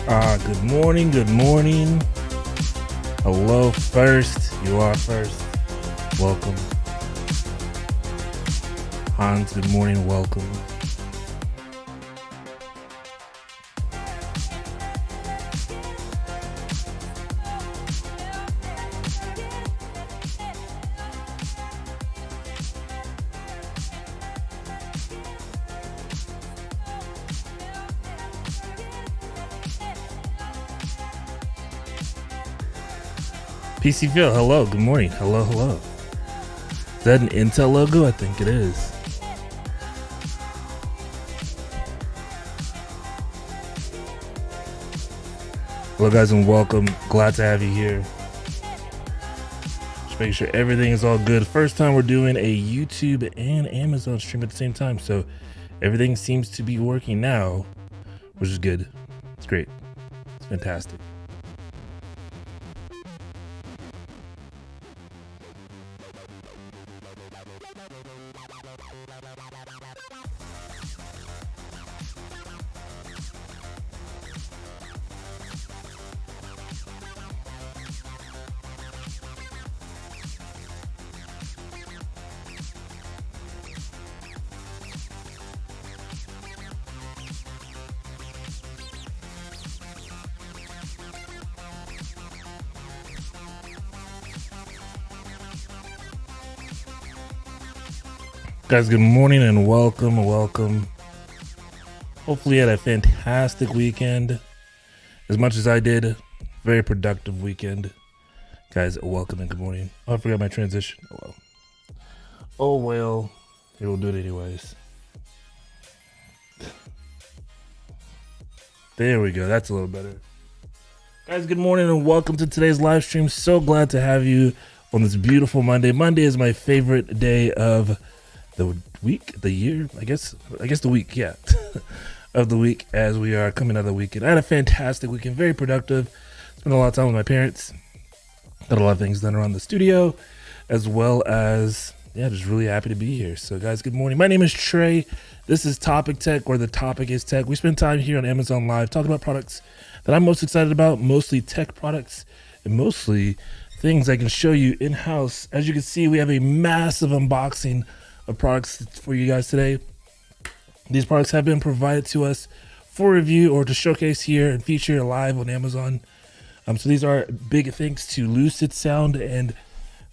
Good morning, good morning. Hello first, you are first. Welcome. Hans, good morning, welcome. PC Phil, hello, good morning. Hello, hello. Is that an Intel logo? I think it is. Hello guys and welcome. Glad to have you here. Just making sure everything is all good. First time we're doing a YouTube and Amazon stream at the same time, so everything seems to be working now, which is good. It's great. It's fantastic. Guys, good morning and welcome. Hopefully you had a fantastic weekend. As much as I did, very productive weekend. Guys, welcome and good morning. Oh, I forgot my transition. Oh well. Here, we'll do it anyways. There we go. That's a little better. Guys, good morning and welcome to today's live stream. So glad to have you on this beautiful Monday. Monday is my favorite day of the week, the year, I guess the week, yeah, of the week, as we are coming out of the weekend. I had a fantastic weekend, very productive. Spent a lot of time with my parents. Got a lot of things done around the studio, as well as, yeah, just really happy to be here. So guys, good morning. My name is Trey. This is Topic Tech, where the topic is tech. We spend time here on Amazon Live talking about products that I'm most excited about, mostly tech products, and mostly things I can show you in-house. As you can see, we have a massive unboxing of products for you guys today. These products have been provided to us for review or to showcase here and feature live on Amazon. So these are big thanks to Lucid Sound and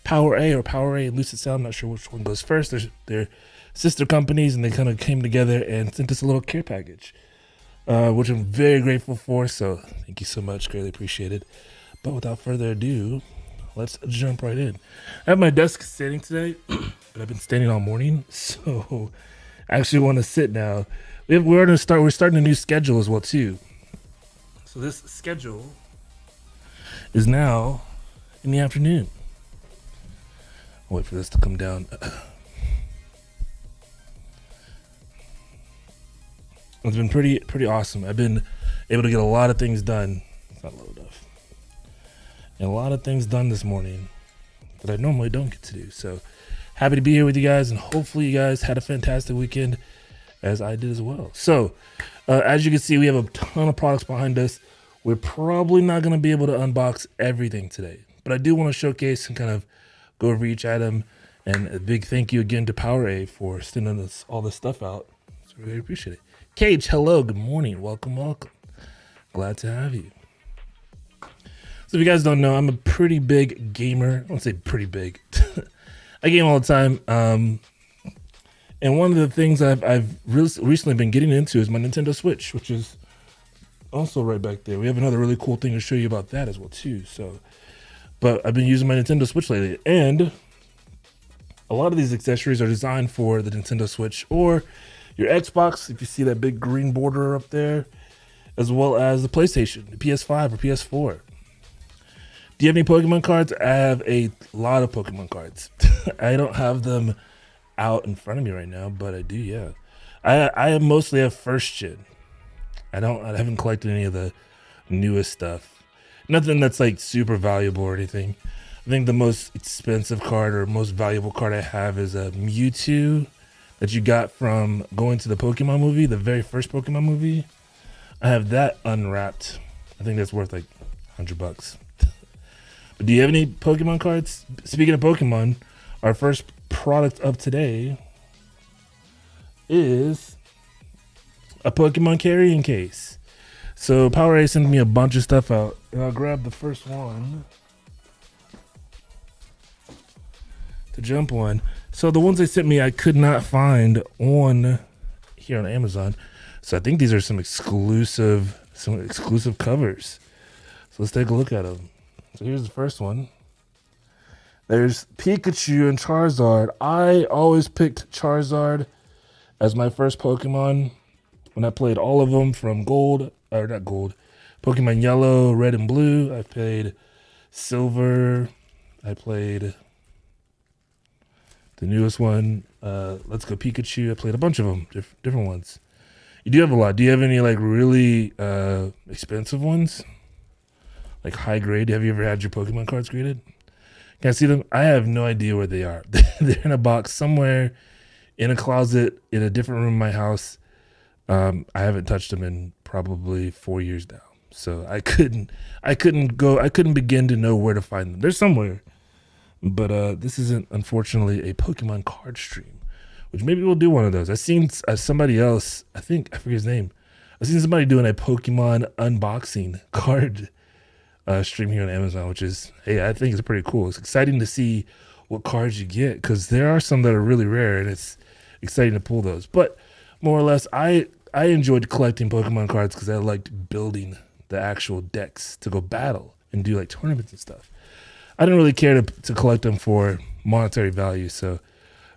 PowerA and Lucid Sound. I'm not sure which one goes first. They're sister companies, and they kind of came together and sent us a little care package, which I'm very grateful for. So thank you so much. Greatly appreciated. But without further ado, let's jump right in. I have my desk standing today, but I've been standing all morning, so I actually want to sit now. We're starting a new schedule as well too. So this schedule is now in the afternoon. I'll wait for this to come down. It's been pretty awesome. I've been able to get a lot of things done. It's not low enough. And a lot of things done this morning that I normally don't get to do. So happy to be here with you guys, and hopefully you guys had a fantastic weekend as I did as well. So as you can see, we have a ton of products behind us. We're probably not going to be able to unbox everything today, but I do want to showcase and kind of go over each item. And a big thank you again to PowerA for sending us all this stuff out. So really appreciate it. Cage, hello, good morning, welcome. Glad to have you. So if you guys don't know, I'm a pretty big gamer. I won't say pretty big. I game all the time. And one of the things I've recently been getting into is my Nintendo Switch, which is also right back there. We have another really cool thing to show you about that as well too. But I've been using my Nintendo Switch lately, and a lot of these accessories are designed for the Nintendo Switch or your Xbox, if you see that big green border up there, as well as the PlayStation, the PS5 or PS4. Do you have any Pokemon cards? I have a lot of Pokemon cards. I don't have them out in front of me right now, but I do, yeah. I mostly have first gen. I haven't collected any of the newest stuff. Nothing that's like super valuable or anything. I think the most expensive card or most valuable card I have is a Mewtwo that you got from going to the Pokemon movie, the very first Pokemon movie. I have that unwrapped I think that's worth like $100. But do you have any Pokemon cards? Speaking of Pokemon, our first product of today is a Pokemon carrying case. So PowerA sent me a bunch of stuff out, and I'll grab the first one to jump on. So the ones they sent me, I could not find on here on Amazon. So I think these are some exclusive covers. So let's take a look at them. So here's the first one. There's Pikachu and Charizard. I always picked Charizard as my first Pokemon when I played all of them from Pokemon Yellow, Red, and Blue. I played Silver. I played the newest one, Let's Go Pikachu. I played a bunch of them, different ones. You do have a lot. Do you have any like really expensive ones? Like high grade? Have you ever had your Pokemon cards graded? Can I see them? I have no idea where they are. They're in a box somewhere in a closet in a different room in my house. I haven't touched them in probably 4 years now. So I couldn't begin to know where to find them. They're somewhere. But this isn't, unfortunately, a Pokemon card stream, which maybe we'll do one of those. I seen somebody else, I forget his name. I seen somebody doing a Pokemon unboxing card stream here on Amazon, which is, hey, I think it's pretty cool. It's exciting to see what cards you get because there are some that are really rare, and it's exciting to pull those. But more or less, I enjoyed collecting Pokemon cards because I liked building the actual decks to go battle and do like tournaments and stuff. I didn't really care to collect them for monetary value, so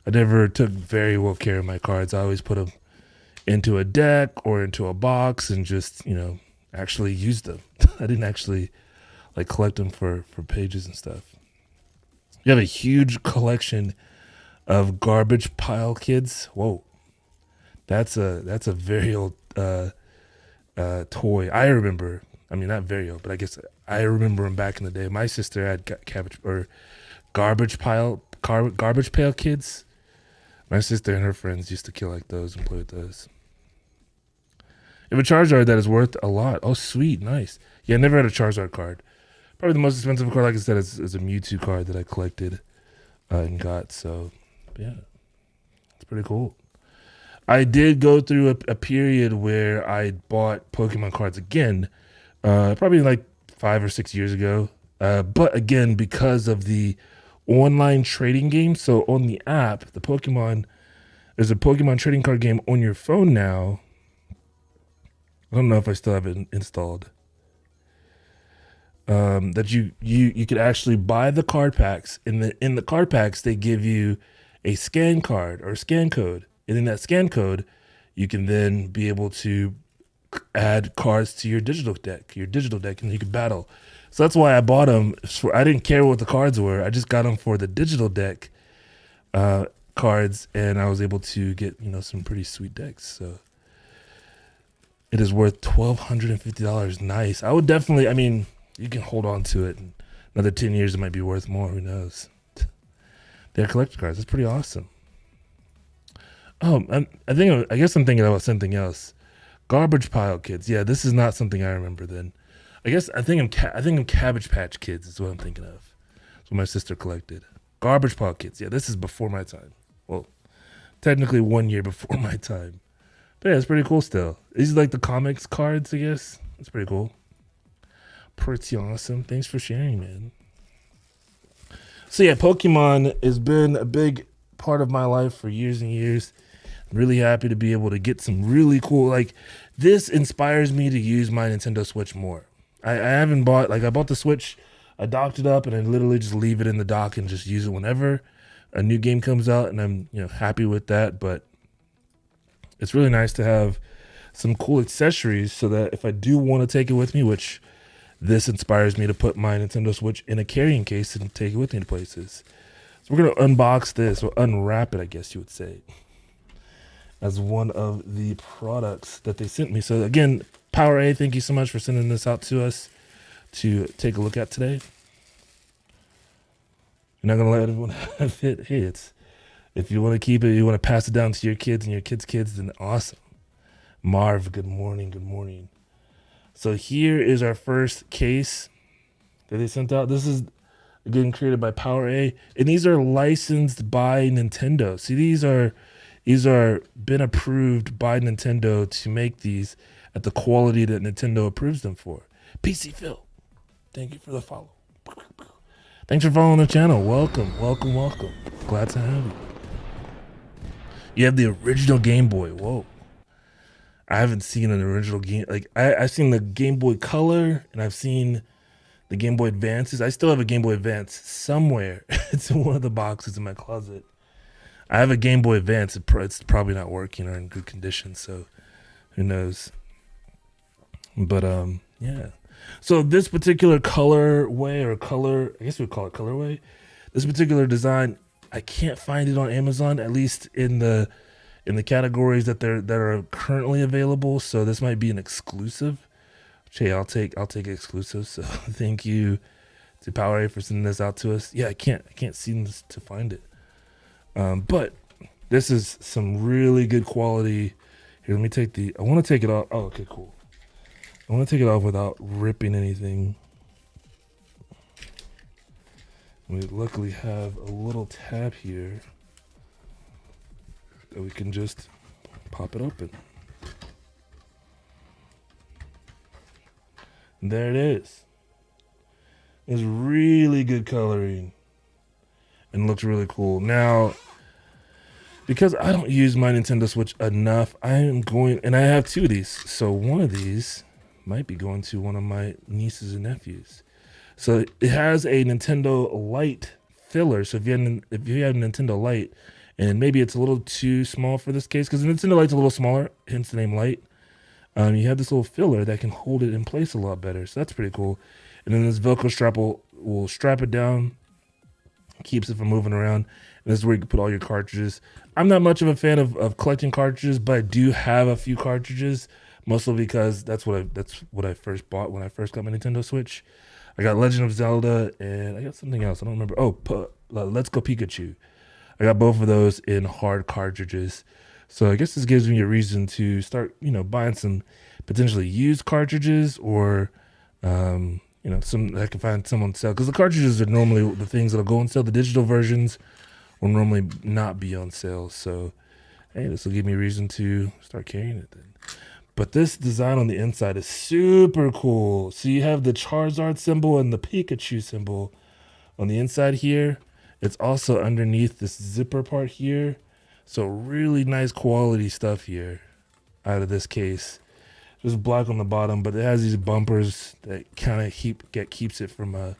I never took very well care of my cards. I always put them into a deck or into a box and just, actually use them. I didn't actually like collect them for pages and stuff. You have a huge collection of Garbage Pile Kids. Whoa. That's a very old toy. I remember, not very old, but I guess I remember them back in the day. My sister had Garbage Pail Kids. My sister and her friends used to kill like those and play with those. You have a Charizard that is worth a lot. Oh, sweet, nice. Yeah, I never had a Charizard card. Probably the most expensive card, like I said, is a Mewtwo card that I collected and got. So, yeah, it's pretty cool. I did go through a period where I bought Pokemon cards again, probably like 5 or 6 years ago. But again, because of the online trading game, so on the app, there's a Pokemon trading card game on your phone now. I don't know if I still have it installed. That you could actually buy the card packs. In the card packs, they give you a scan card or a scan code. And in that scan code, you can then be able to add cards to your digital deck, and you can battle. So that's why I bought them. I didn't care what the cards were. I just got them for the digital deck cards, and I was able to get some pretty sweet decks. So it is worth $1,250. Nice. I would definitely. You can hold on to it. Another 10 years, it might be worth more. Who knows? They're collector cards. That's pretty awesome. Oh, I guess I'm thinking about something else. Garbage Pile Kids. Yeah, this is not something I remember then. I think I'm Cabbage Patch Kids is what I'm thinking of. That's what my sister collected. Garbage Pile Kids. Yeah, this is before my time. Well, technically 1 year before my time. But yeah, it's pretty cool still. These are like the comics cards, I guess. It's pretty cool. Pretty awesome. Thanks for sharing, man. So yeah, Pokemon has been a big part of my life for years and years. I'm really happy to be able to get some really cool, this inspires me to use my Nintendo Switch more. I haven't bought, I bought the Switch, I docked it up, and I literally just leave it in the dock and just use it whenever a new game comes out, and I'm happy with that. But it's really nice to have some cool accessories so that if I do want to take it with me, which this inspires me to put my Nintendo Switch in a carrying case and take it with me to places. So we're going to unbox this, or unwrap it, I guess you would say, as one of the products that they sent me. So again, PowerA, thank you so much for sending this out to us to take a look at today. You're not going to let everyone have it. Hey, if you want to keep it, you want to pass it down to your kids and your kids' kids, then awesome. Marv, good morning, good morning. So here is our first case that they sent out. This is again created by PowerA, and these are licensed by Nintendo. See, these are been approved by Nintendo to make these at the quality that Nintendo approves them for. PC Phil, thank you for the follow. Thanks for following the channel. Welcome, welcome, welcome. Glad to have you. You have the original Game Boy. Whoa. I haven't seen an original game. Like I've seen the Game Boy Color and I've seen the Game Boy Advances. I still have a Game Boy Advance somewhere. It's in one of the boxes in my closet. I have a Game Boy Advance. It's probably not working or in good condition, so who knows. But yeah. So this particular colorway or color, I guess we'd call it colorway. This particular design, I can't find it on Amazon, at least in the categories that are currently available. So this might be an exclusive. Hey, I'll take exclusives. So thank you to PowerA for sending this out to us. Yeah, I can't seem to find it. But this is some really good quality. Here, let me take I want to take it off. Oh, okay, cool. I want to take it off without ripping anything. We luckily have a little tab here that we can just pop it open. And there it is. It's really good coloring and looks really cool. Now, because I don't use my Nintendo Switch enough, I am going, and I have two of these. So one of these might be going to one of my nieces and nephews. So it has a Nintendo Lite filler. So if you have a Nintendo Lite, and maybe it's a little too small for this case, because the Nintendo Lite's a little smaller, hence the name Lite. You have this little filler that can hold it in place a lot better. So that's pretty cool. And then this Velcro strap will strap it down, keeps it from moving around. And this is where you can put all your cartridges. I'm not much of a fan of collecting cartridges, but I do have a few cartridges, mostly because that's what I first bought when I first got my Nintendo Switch. I got Legend of Zelda and I got something else. I don't remember. Oh, Let's Go Pikachu. I got both of those in hard cartridges. So I guess this gives me a reason to start, buying some potentially used cartridges or, some I can find someone sell. Because the cartridges are normally the things that'll go on sale. The digital versions will normally not be on sale. So, hey, this will give me a reason to start carrying it then. But this design on the inside is super cool. So you have the Charizard symbol and the Pikachu symbol on the inside here. It's also underneath this zipper part here. So really nice quality stuff here out of this case. Just black on the bottom, but it has these bumpers that kind of keeps it from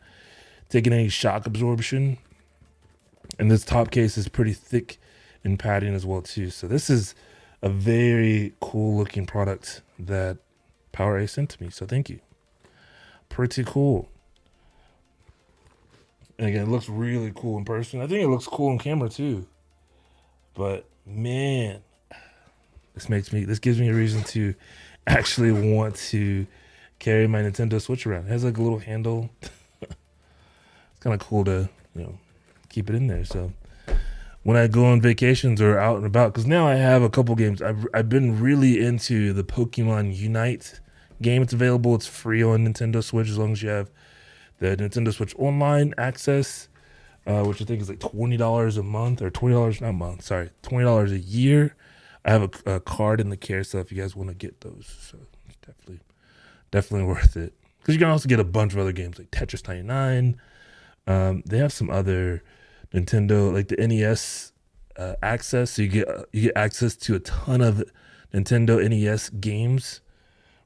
taking any shock absorption. And this top case is pretty thick in padding as well too. So this is a very cool looking product that PowerA sent to me. So thank you. Pretty cool. And again, it looks really cool in person. I think it looks cool on camera too. But man, this gives me a reason to actually want to carry my Nintendo Switch around. It has like a little handle. It's kind of cool to, keep it in there. So when I go on vacations or out and about, because now I have a couple games. I've been really into the Pokemon Unite game. It's available. It's free on Nintendo Switch as long as you have the Nintendo Switch Online access. Which I think is like $20 a month or $20 a year. I have a card in the care, so if you guys want to get those, so it's definitely worth it. Because you can also get a bunch of other games like Tetris 99. They have some other Nintendo, like the NES access, so you get access to a ton of Nintendo NES games,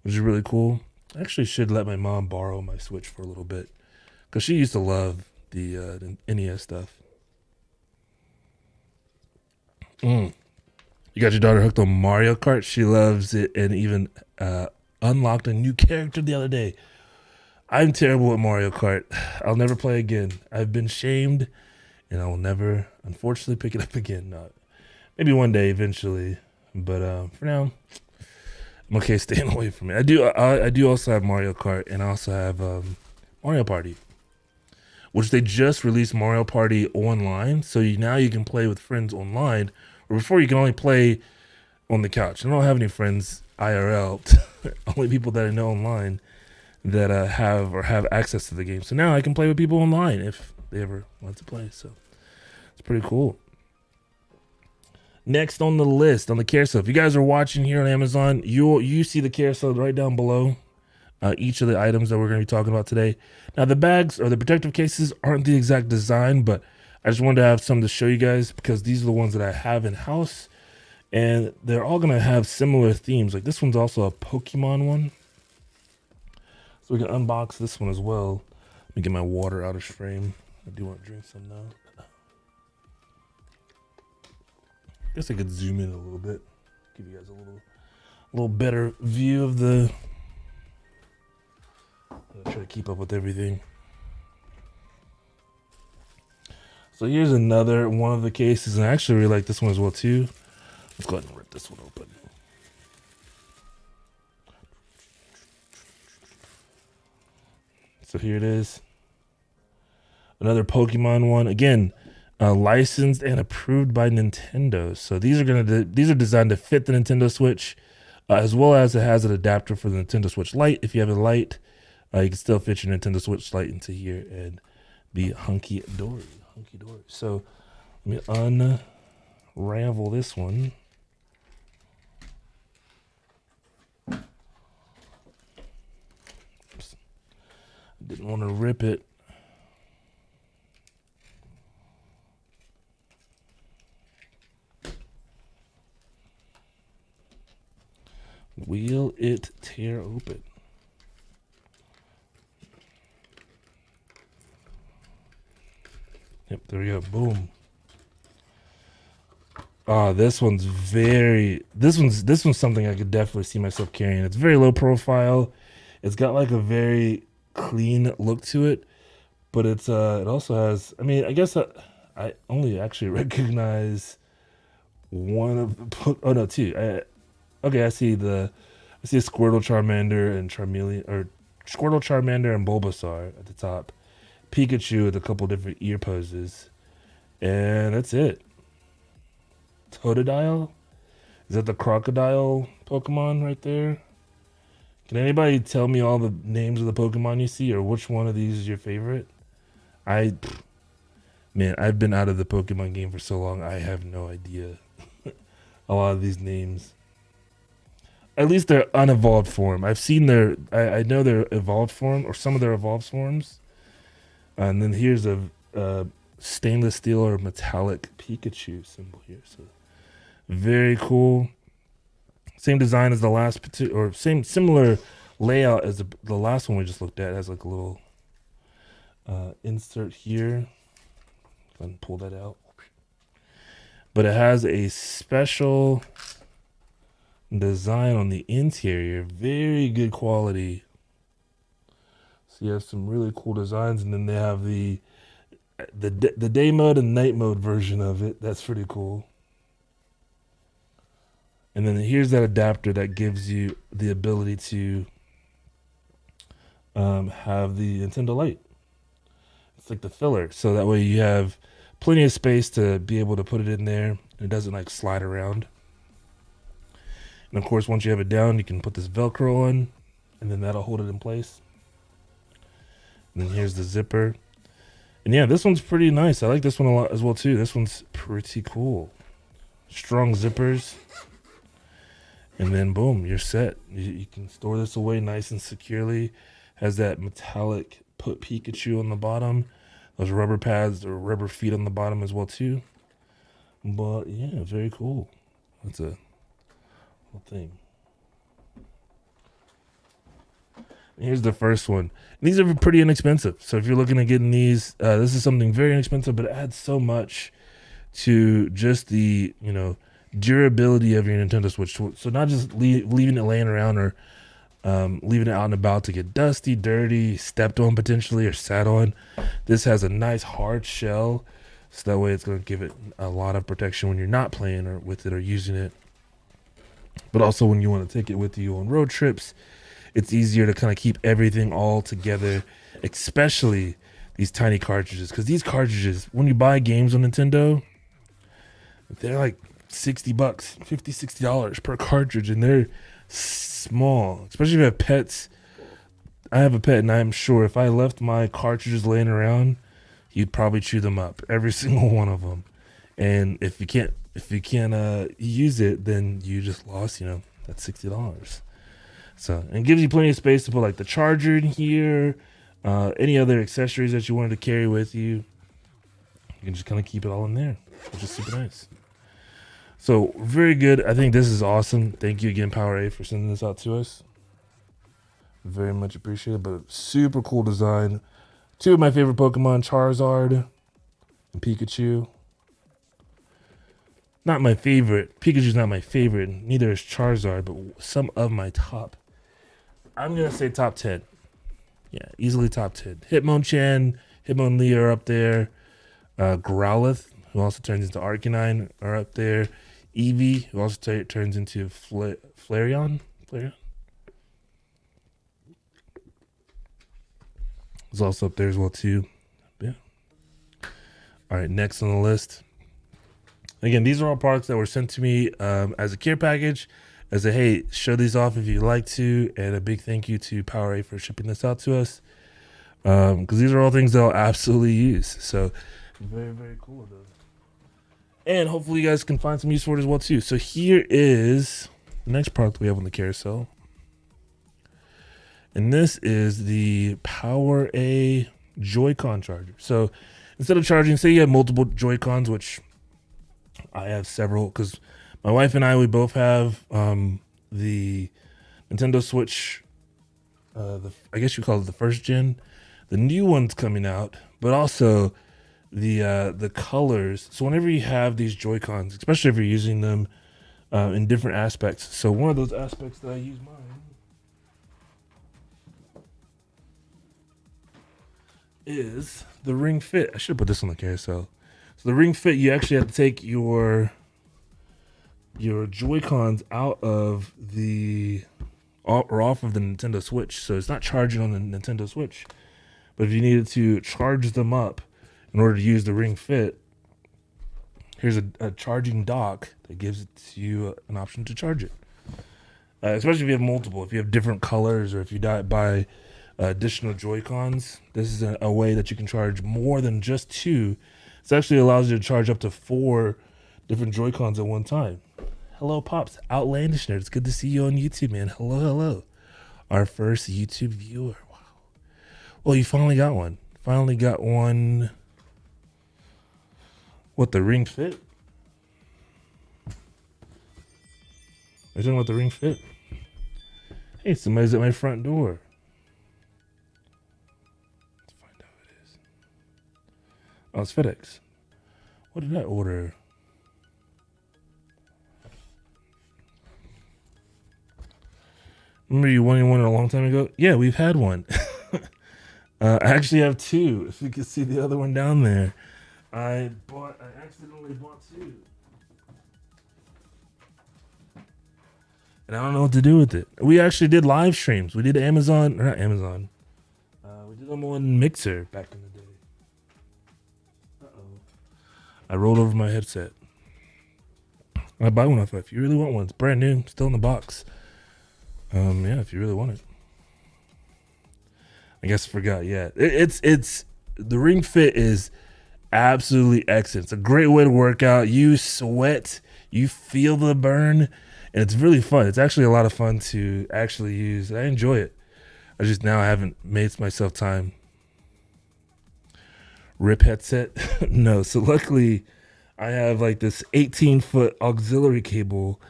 which is really cool. I actually should let my mom borrow my Switch for a little bit because she used to love the NES stuff. You got your daughter hooked on Mario Kart. She loves it and even unlocked a new character the other day. I'm terrible at Mario Kart. I'll never play again. I've been shamed, and I will never, unfortunately, pick it up again. Maybe one day, eventually, but for now, I'm okay staying away from it. I do also have Mario Kart, and I also have Mario Party, which they just released Mario Party online. So now you can play with friends online. Or before you can only play on the couch. I don't have any friends IRL, only people that I know online that have access to the game. So now I can play with people online if they ever want to play. So it's pretty cool. Next on the list, on the carousel, if you guys are watching here on Amazon, you see the carousel right down below each of the items that we're going to be talking about today. Now, the bags or the protective cases aren't the exact design, but I just wanted to have some to show you guys because these are the ones that I have in-house, and they're all going to have similar themes. Like this one's also a Pokemon one. So we can unbox this one as well. Let me get my water out of frame. I do want to drink some now. I guess I could zoom in a little bit, give you guys a little better view of the. Try to keep up with everything. So here's another one of the cases, and I actually really like this one as well too. Let's go ahead and rip this one open. So here it is. Another Pokemon one. Again, licensed and approved by Nintendo. So these are designed to fit the Nintendo Switch, as well as it has an adapter for the Nintendo Switch Lite. If you have a Lite, you can still fit your Nintendo Switch Lite into here and be hunky dory. So let me unravel this one. Oops. Didn't want to rip it. Will it tear open? Yep, there we go. Boom. This one's something I could definitely see myself carrying. It's very low profile. It's got like a very clean look to it, but it also has, I mean, I guess I only actually recognize one of the, oh no, two. Okay, I see a Squirtle, Charmander, and Charmeleon, or Squirtle, Charmander, and Bulbasaur at the top. Pikachu with a couple different ear poses, and that's it. Totodile? Is that the crocodile Pokemon right there? Can anybody tell me all the names of the Pokemon you see, or which one of these is your favorite? Man, I've been out of the Pokemon game for so long, I have no idea a lot of these names. At least their unevolved form. I've seen I know their evolved form, or some of their evolved forms. And then here's a stainless steel or metallic Pikachu symbol here. So very cool. Same design as the last, or similar layout as the last one we just looked at. It has like a little insert here. Go ahead and pull that out. But it has a special design on the interior. Very good quality. So you have some really cool designs, and then they have the day mode and night mode version of it. That's pretty cool. And then here's that adapter that gives you the ability to have the Nintendo Lite. It's like the filler, so that way you have plenty of space to be able to put it in there, and it doesn't like slide around. And of course, once you have it down, you can put this Velcro on, and then that'll hold it in place. And then here's the zipper. And yeah, this one's pretty nice. I like this one a lot as well too. This one's pretty cool. Strong zippers. And then boom, you're set. You can store this away nice and securely. Has that metallic Pikachu on the bottom. Those rubber pads or rubber feet on the bottom as well too. But yeah, very cool. That's a whole thing. Here's the first one. These are pretty inexpensive. So if you're looking at getting these, this is something very inexpensive, but it adds so much to just the, durability of your Nintendo Switch. So not just leaving it laying around or leaving it out and about to get dusty, dirty, stepped on potentially, or sat on. This has a nice hard shell, so that way it's going to give it a lot of protection when you're not playing or with it or using it. But also when you want to take it with you on road trips, it's easier to kind of keep everything all together, especially these tiny cartridges. Because these cartridges, when you buy games on Nintendo, they're like $60, $50, $60 per cartridge, and they're small, especially if you have pets. I have a pet, and I'm sure if I left my cartridges laying around, he'd probably chew them up, every single one of them. And if you can't use it, then you just lost, that $60. So, and it gives you plenty of space to put like the charger in here, any other accessories that you wanted to carry with you. You can just kind of keep it all in there, which is super nice. So very good. I think this is awesome. Thank you again, PowerA, for sending this out to us. Very much appreciated, but super cool design. Two of my favorite Pokemon, Charizard and Pikachu. Not my favorite. Pikachu's not my favorite. Neither is Charizard, but some of my top. I'm going to say top 10. Yeah, easily top 10. Hitmonchan, Hitmonlee are up there. Growlithe, who also turns into Arcanine, are up there. Eevee, who also turns into Flareon. Is also up there as well too. Yeah. All right, next on the list. Again, these are all products that were sent to me as a care package. As a, hey, show these off if you'd like to. And a big thank you to PowerA for shipping this out to us. Because these are all things that I'll absolutely use. So, very, very cool of those. And hopefully you guys can find some use for it as well too. So here is the next product we have on the carousel. And this is the PowerA Joy-Con charger. So instead of charging, say you have multiple Joy-Cons, which I have several, because my wife and I, we both have the Nintendo Switch, I guess you call it the first gen. The new one's coming out, but also the colors. So whenever you have these Joy-Cons, especially if you're using them in different aspects. So one of those aspects that I use mine is the Ring Fit. I should have put this on the carousel. So the Ring Fit, you actually have to take your Joy-Cons out of off of the Nintendo Switch. So it's not charging on the Nintendo Switch. But if you needed to charge them up in order to use the Ring Fit, here's a charging dock that gives it to you an option to charge it. Especially if you have multiple, if you have different colors, or if you buy additional Joy-Cons, this is a way that you can charge more than just two. It actually allows you to charge up to 4 different Joy-Cons at one time. Hello, Pops. Outlandish Nerd. It's good to see you on YouTube, man. Hello, hello. Our first YouTube viewer. Wow. Well, you finally got one. Finally got one. What, the Ring Fit? Are you talking about the Ring Fit? Hey, somebody's at my front door. Let's find out who it is. Oh, it's FedEx. What did I order? Remember you wanted one a long time ago? Yeah, we've had one. I actually have 2. If you can see the other one down there. I accidentally bought 2. And I don't know what to do with it. We actually did live streams. We did not Amazon. We did them on Mixer back in the day. Uh-oh. I rolled over my headset. I buy one off if you really want one. It's brand new, still in the box. Yeah, if you really want it. I guess I forgot. Yeah, it's the Ring Fit is absolutely excellent. It's a great way to work out. You sweat, you feel the burn, and it's really fun. It's actually a lot of fun to actually use. I enjoy it. I just now haven't made myself time. Rip headset? No. So luckily, I have like this 18-foot auxiliary cable.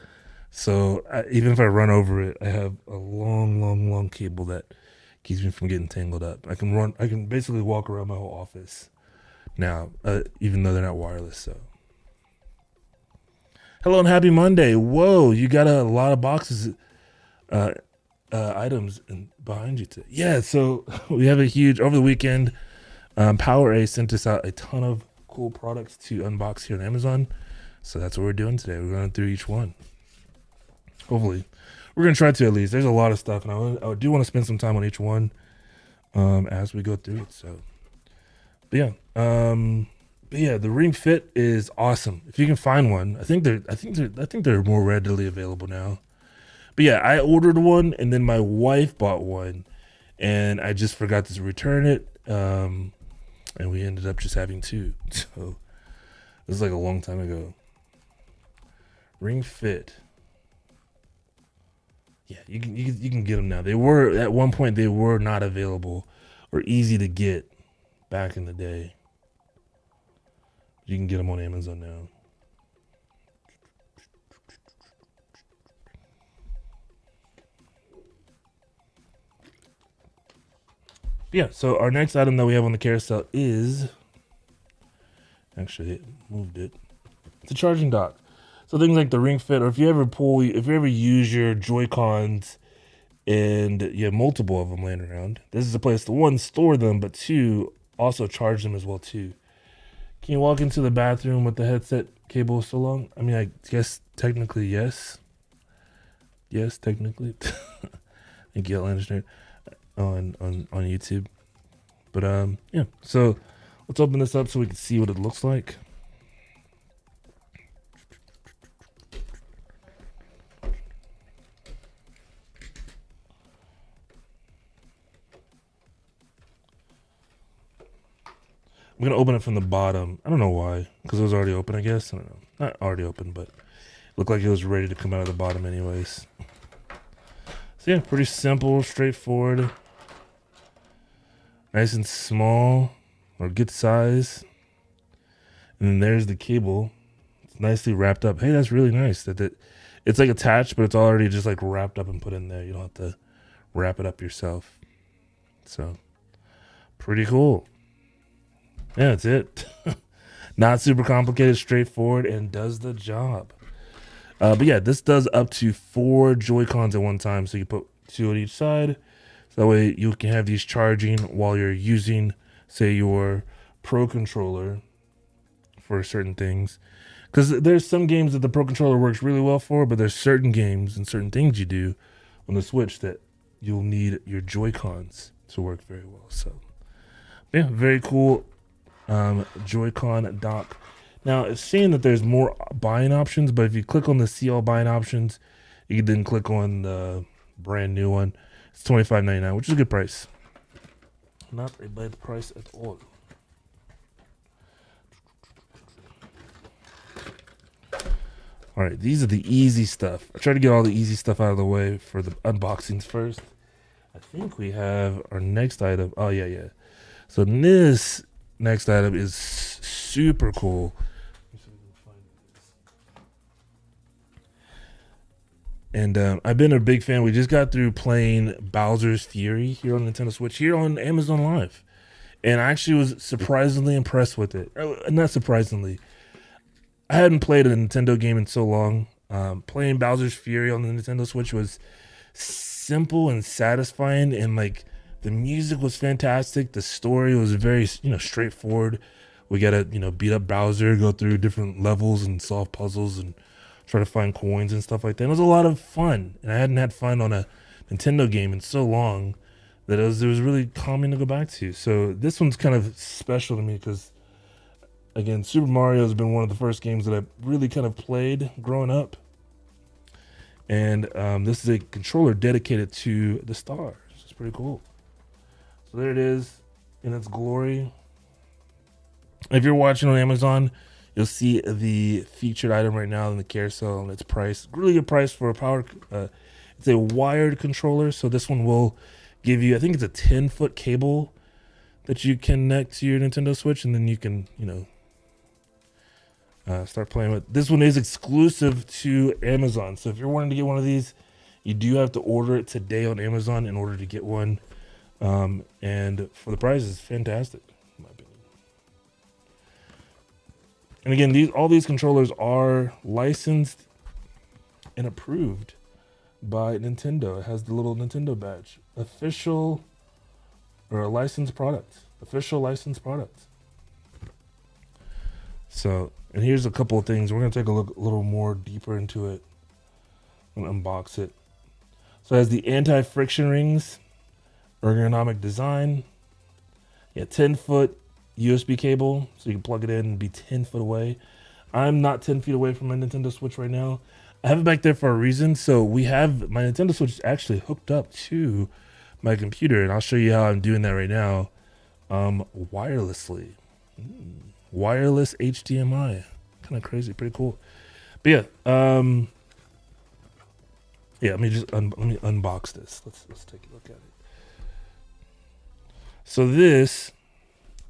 So even if I run over it, I have a long cable that keeps me from getting tangled up. I can basically walk around my whole office now, even though they're not wireless. So, hello and happy Monday. Whoa, you got a lot of boxes, items behind you today. Yeah, so we have a huge, over the weekend, PowerA sent us out a ton of cool products to unbox here on Amazon. So that's what we're doing today. We're going through each one. Hopefully. We're going to try to at least. There's a lot of stuff, and I do want to spend some time on each one as we go through it. So, but yeah. But yeah, the Ring Fit is awesome. If you can find one, I think they're more readily available now. But yeah, I ordered one, and then my wife bought one, and I just forgot to return it. And we ended up just having two. So this is like a long time ago. Ring Fit. Yeah, you can get them now. They were at one point they were not available or easy to get back in the day. You can get them on Amazon now. Yeah, so our next item that we have on the carousel is actually it moved it. It's a charging dock. So things like the Ring Fit, or if you ever use your Joy-Cons and you have multiple of them laying around, this is a place to one, store them, but two, also charge them as well too. Can you walk into the bathroom with the headset cable so long? I mean, I guess technically yes. Yes, technically. Thank you, Outlandish Nerd, on YouTube. But yeah. So let's open this up so we can see what it looks like. I'm gonna open it from the bottom. I don't know why, because it was already open. I guess I don't know. Not already open, but it looked like it was ready to come out of the bottom, anyways. So yeah, pretty simple, straightforward, nice and small, or good size. And then there's the cable. It's nicely wrapped up. Hey, that's really nice. It's like attached, but it's already just like wrapped up and put in there. You don't have to wrap it up yourself. So pretty cool. Yeah, that's it. Not super complicated, straightforward, and does the job. But yeah, this does up to 4 Joy-Cons at one time. So you put 2 on each side. So that way you can have these charging while you're using, say, your Pro Controller for certain things. Because there's some games that the Pro Controller works really well for, but there's certain games and certain things you do on the Switch that you'll need your Joy-Cons to work very well. So yeah, very cool. Joy-Con dock. Now it's saying that there's more buying options, but if you click on the see all buying options, you can then click on the brand new one. It's $25.99, which is a good price. Not a bad price at all. All right, these are the easy stuff. I try to get all the easy stuff out of the way for the unboxings first. I think we have our next item. Oh yeah. So this next item is super cool. And I've been a big fan. We just got through playing Bowser's Fury here on Nintendo Switch, here on Amazon Live. And I actually was surprisingly impressed with it. Not surprisingly. I hadn't played a Nintendo game in so long. Playing Bowser's Fury on the Nintendo Switch was simple and satisfying, and like the music was fantastic. The story was very, straightforward. We gotta, beat up Bowser, go through different levels and solve puzzles and try to find coins and stuff like that. It was a lot of fun, and I hadn't had fun on a Nintendo game in so long that it was really calming to go back to. So this one's kind of special to me because, again, Super Mario has been one of the first games that I really kind of played growing up. And this is a controller dedicated to the stars. It's pretty cool. So there it is in its glory. If you're watching on Amazon, you'll see the featured item right now in the carousel and its price. Really good price for a power. It's a wired controller. So this one will give you, I think it's a 10-foot cable that you connect to your Nintendo Switch, and then you can, start playing with. This one is exclusive to Amazon. So if you're wanting to get one of these, you do have to order it today on Amazon in order to get one. And for the price, it's fantastic, in my opinion. And again, all these controllers are licensed and approved by Nintendo. It has the little Nintendo badge. Official or a licensed product. Official licensed product. So, and here's a couple of things. We're going to take a look a little more deeper into it. I'm going to unbox it. So it has the anti-friction rings, ergonomic design. Yeah, 10-foot USB cable, so you can plug it in and be 10 foot away. I'm not 10 feet away from my Nintendo Switch right now. I have it back there for a reason. So we have my Nintendo Switch is actually hooked up to my computer, and I'll show you how I'm doing that right now. Wirelessly. Wireless HDMI. Kind of crazy, pretty cool. But yeah, let me just let me unbox this. Let's take a look at it. So this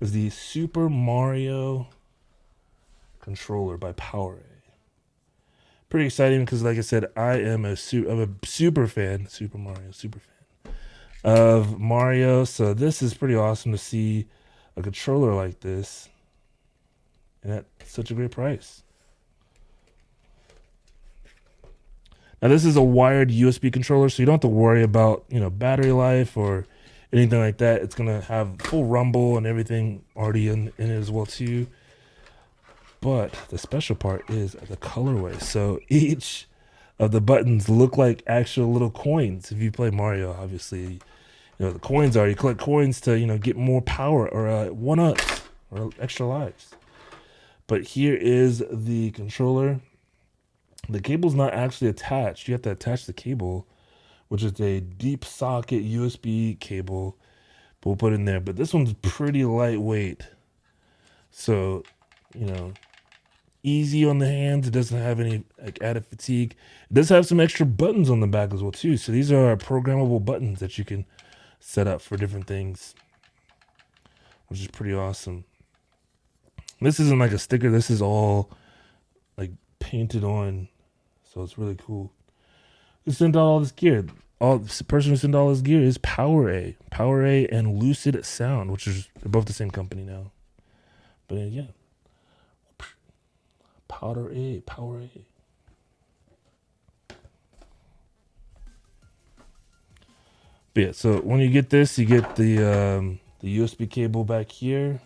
is the Super Mario controller by PowerA. Pretty exciting because, like I said, I'm a super fan of Mario. So this is pretty awesome to see a controller like this, and at such a great price. Now this is a wired USB controller, so you don't have to worry about, battery life or anything like that. It's gonna have full rumble and everything already in it as well too. But the special part is the colorway. So each of the buttons look like actual little coins. If you play Mario, obviously, the coins are, you collect coins to, get more power or one-ups or extra lives. But here is the controller. The cable's not actually attached. You have to attach the cable, which is a deep socket USB cable. We'll put in there. But this one's pretty lightweight. So, easy on the hands. It doesn't have any added fatigue. It does have some extra buttons on the back as well too. So these are programmable buttons that you can set up for different things, which is pretty awesome. This isn't like a sticker. This is all painted on. So it's really cool. Who sent out all this gear? The person who sent all this gear is PowerA and Lucid Sound, which is, they're both the same company now. But yeah. PowerA. But yeah, so when you get this, you get the USB cable back here.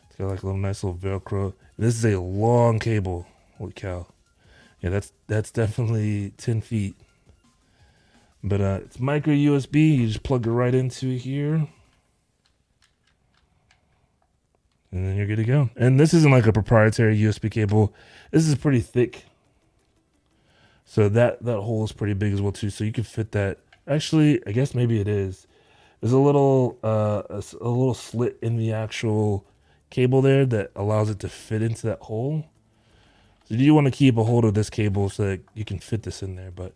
It's got like a little nice little Velcro. This is a long cable. Holy cow. Yeah, that's definitely 10 feet. But it's micro USB. You just plug it right into here. And then you're good to go. And this isn't like a proprietary USB cable. This is pretty thick. So that hole is pretty big as well too. So you can fit that. Actually, I guess maybe it is. There's a little slit in the actual cable there that allows it to fit into that hole. So you want to keep a hold of this cable so that you can fit this in there. But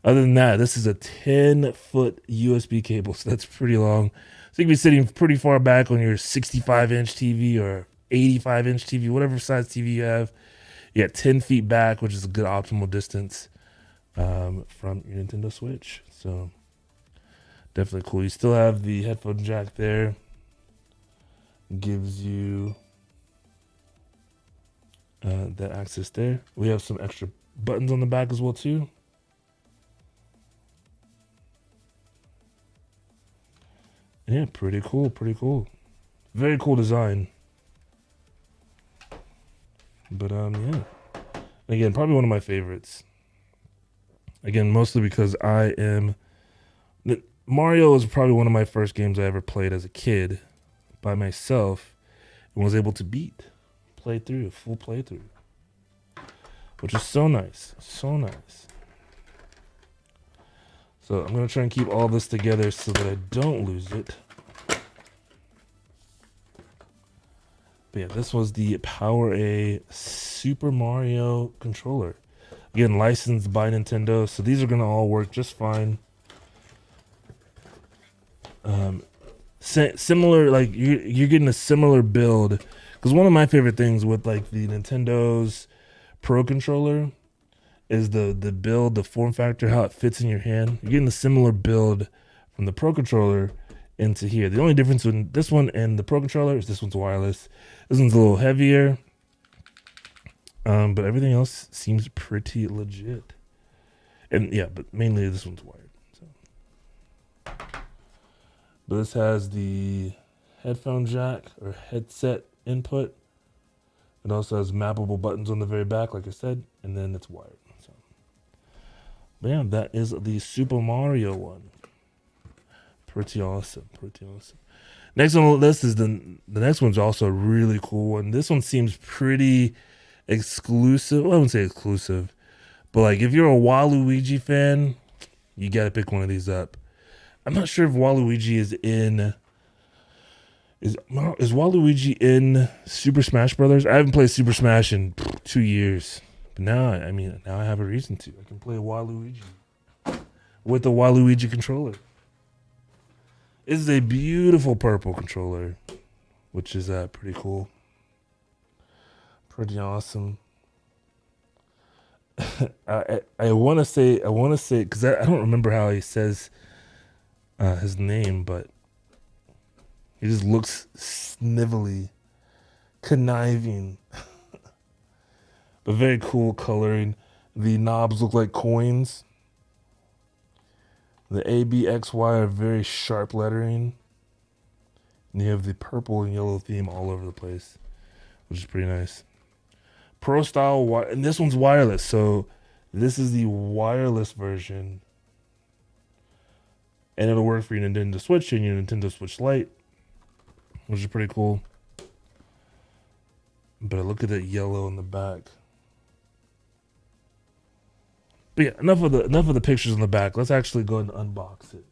other than that, this is a 10-foot USB cable, so that's pretty long. So you can be sitting pretty far back on your 65-inch TV or 85-inch TV, whatever size TV you have. You got 10 feet back, which is a good optimal distance from your Nintendo Switch. So definitely cool. You still have the headphone jack there. Gives you that access there. We have some extra buttons on the back as well too. Yeah, pretty cool. Very cool design. But yeah. Again, probably one of my favorites. Again, mostly because Mario was probably one of my first games I ever played as a kid by myself and was able to full playthrough. Which is so nice. So nice. So I'm going to try and keep all this together so that I don't lose it. But yeah, this was the PowerA Super Mario controller. Again, licensed by Nintendo, so these are going to all work just fine. Similar, like you're getting a similar build. Because one of my favorite things with like the Nintendo's Pro controller is the build, the form factor, how it fits in your hand. You're getting a similar build from the Pro controller into here. The only difference in this one and the Pro controller is this one's wireless. This one's a little heavier. But everything else seems pretty legit. And yeah, but mainly this one's wired. So. But this has the headphone jack or headset input. It also has mappable buttons on the very back, like I said, and then it's wired. So. But yeah, that is the Super Mario one. Pretty awesome. Next on the list is the next one's also a really cool one. This one seems pretty exclusive. Well, I wouldn't say exclusive, but like if you're a Waluigi fan, you gotta pick one of these up. I'm not sure if Waluigi is Waluigi in Super Smash Brothers. I haven't played Super Smash in 2 years, but now I have a reason to. I can play Waluigi with the Waluigi controller. This is a beautiful purple controller, which is pretty cool, pretty awesome. I want to say because I don't remember how he says his name, but he just looks snivelly, conniving, but very cool coloring. The knobs look like coins. The A, B, X, Y are very sharp lettering. And you have the purple and yellow theme all over the place, which is pretty nice. Pro style, and this one's wireless, so this is the wireless version. And it'll work for your Nintendo Switch and your Nintendo Switch Lite, which is pretty cool. But look at that yellow in the back. But yeah, enough of the pictures on the back. Let's actually go and unbox it.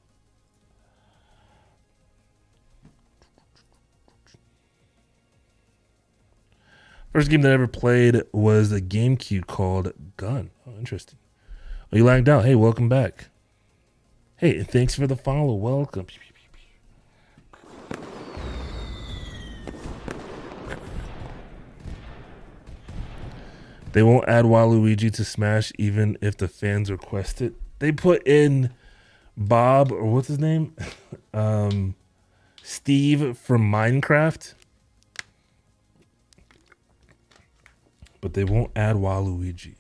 First game that I ever played was a GameCube called Gun. Oh, interesting. Oh, you lagged out. Hey, welcome back. Hey, and thanks for the follow. Welcome. They won't add Waluigi to Smash even if the fans request it. They put in Bob, or what's his name? Steve from Minecraft. But they won't add Waluigi.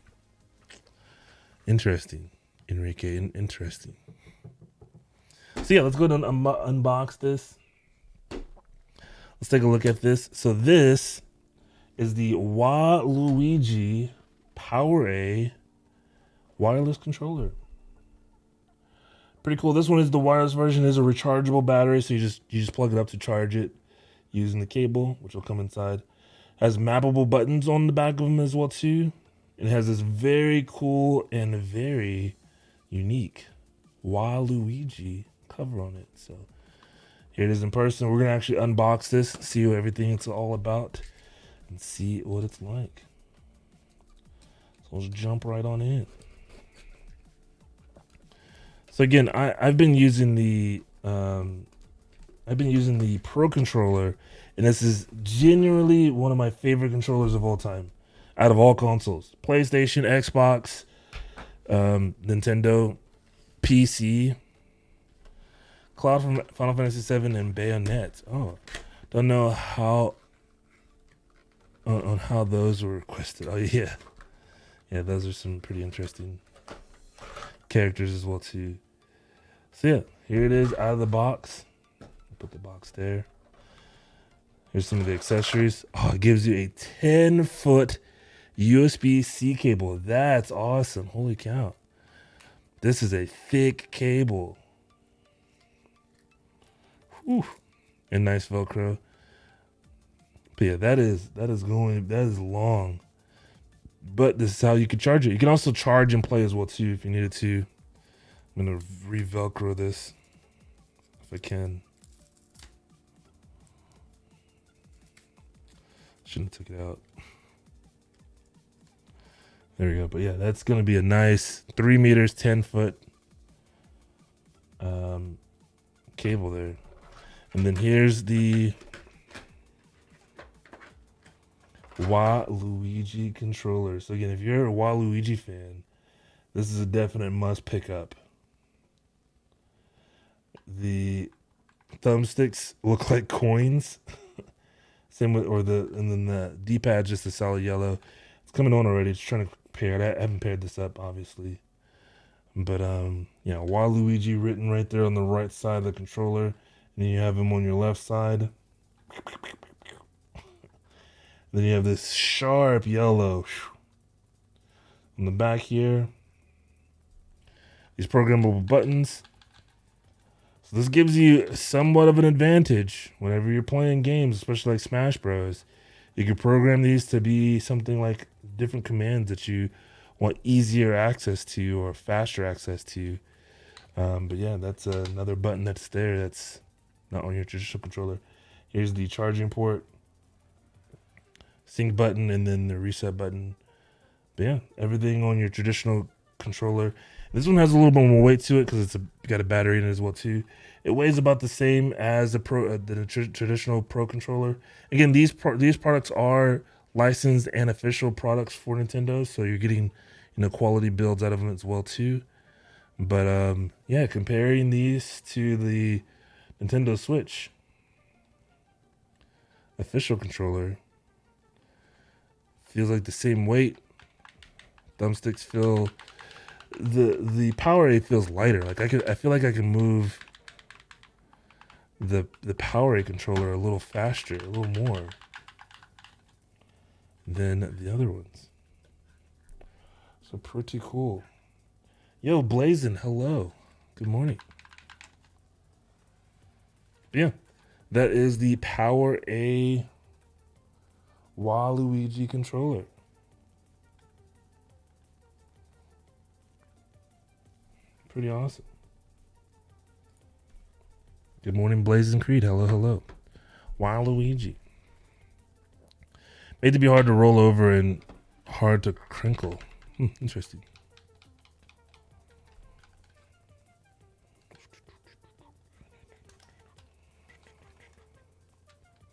Interesting, Enrique. Interesting. So yeah, let's go ahead and unbox this. Let's take a look at this. So this is the Waluigi PowerA wireless controller. Pretty cool. This one is the wireless version. It is a rechargeable battery, so you just plug it up to charge it using the cable, which will come inside. Has mappable buttons on the back of them as well too. It has this very cool and very unique Waluigi cover on it. So here it is in person. We're gonna actually unbox this, see what everything it's all about, and see what it's like. So let's jump right on in. So again, I've been using the Pro Controller, and this is genuinely one of my favorite controllers of all time, out of all consoles: PlayStation, Xbox, Nintendo, PC, Cloud from Final Fantasy VII, and Bayonetta. Oh, don't know how on how those were requested. Oh yeah, those are some pretty interesting characters as well too. So yeah, here it is out of the box. Put the box there. Here's some of the accessories. Oh, it gives you a 10-foot USB-C cable. That's awesome. Holy cow. This is a thick cable. Whew. And nice Velcro. But yeah, that is long. But this is how you can charge it. You can also charge and play as well too if you needed to. I'm gonna re-Velcro this if I can. Shouldn't have took it out. There we go. But yeah, that's gonna be a nice 3 meters, 10-foot cable there. And then here's the Waluigi controller. So again, if you're a Waluigi fan, this is a definite must pick up. The thumbsticks look like coins. Same with, and then the D-pad just a solid yellow. It's coming on already. It's trying to pair it. I haven't paired this up, obviously. But Waluigi written right there on the right side of the controller. And then you have him on your left side. Then you have this sharp yellow on the back here. These programmable buttons. So this gives you somewhat of an advantage whenever you're playing games, especially like Smash Bros. You can program these to be something like different commands that you want easier access to or faster access to. But yeah, that's another button that's there that's not on your traditional controller. Here's the charging port, sync button, and then the reset button. But yeah, everything on your traditional controller. This one has a little bit more weight to it because it's got a battery in it as well too. It weighs about the same as the traditional Pro controller. Again, these products are licensed and official products for Nintendo, so you're getting quality builds out of them as well too. But yeah, comparing these to the Nintendo Switch official controller, feels like the same weight. Thumbsticks feel the PowerA feels lighter. Like I feel like I can move the PowerA controller a little faster, a little more than the other ones. So pretty cool. Yo, Blazin', hello. Good morning. Yeah, that is the PowerA Waluigi controller. Pretty awesome. Good morning, Blazing Creed. Hello, hello. Waluigi. Made to be hard to roll over and hard to crinkle. Interesting.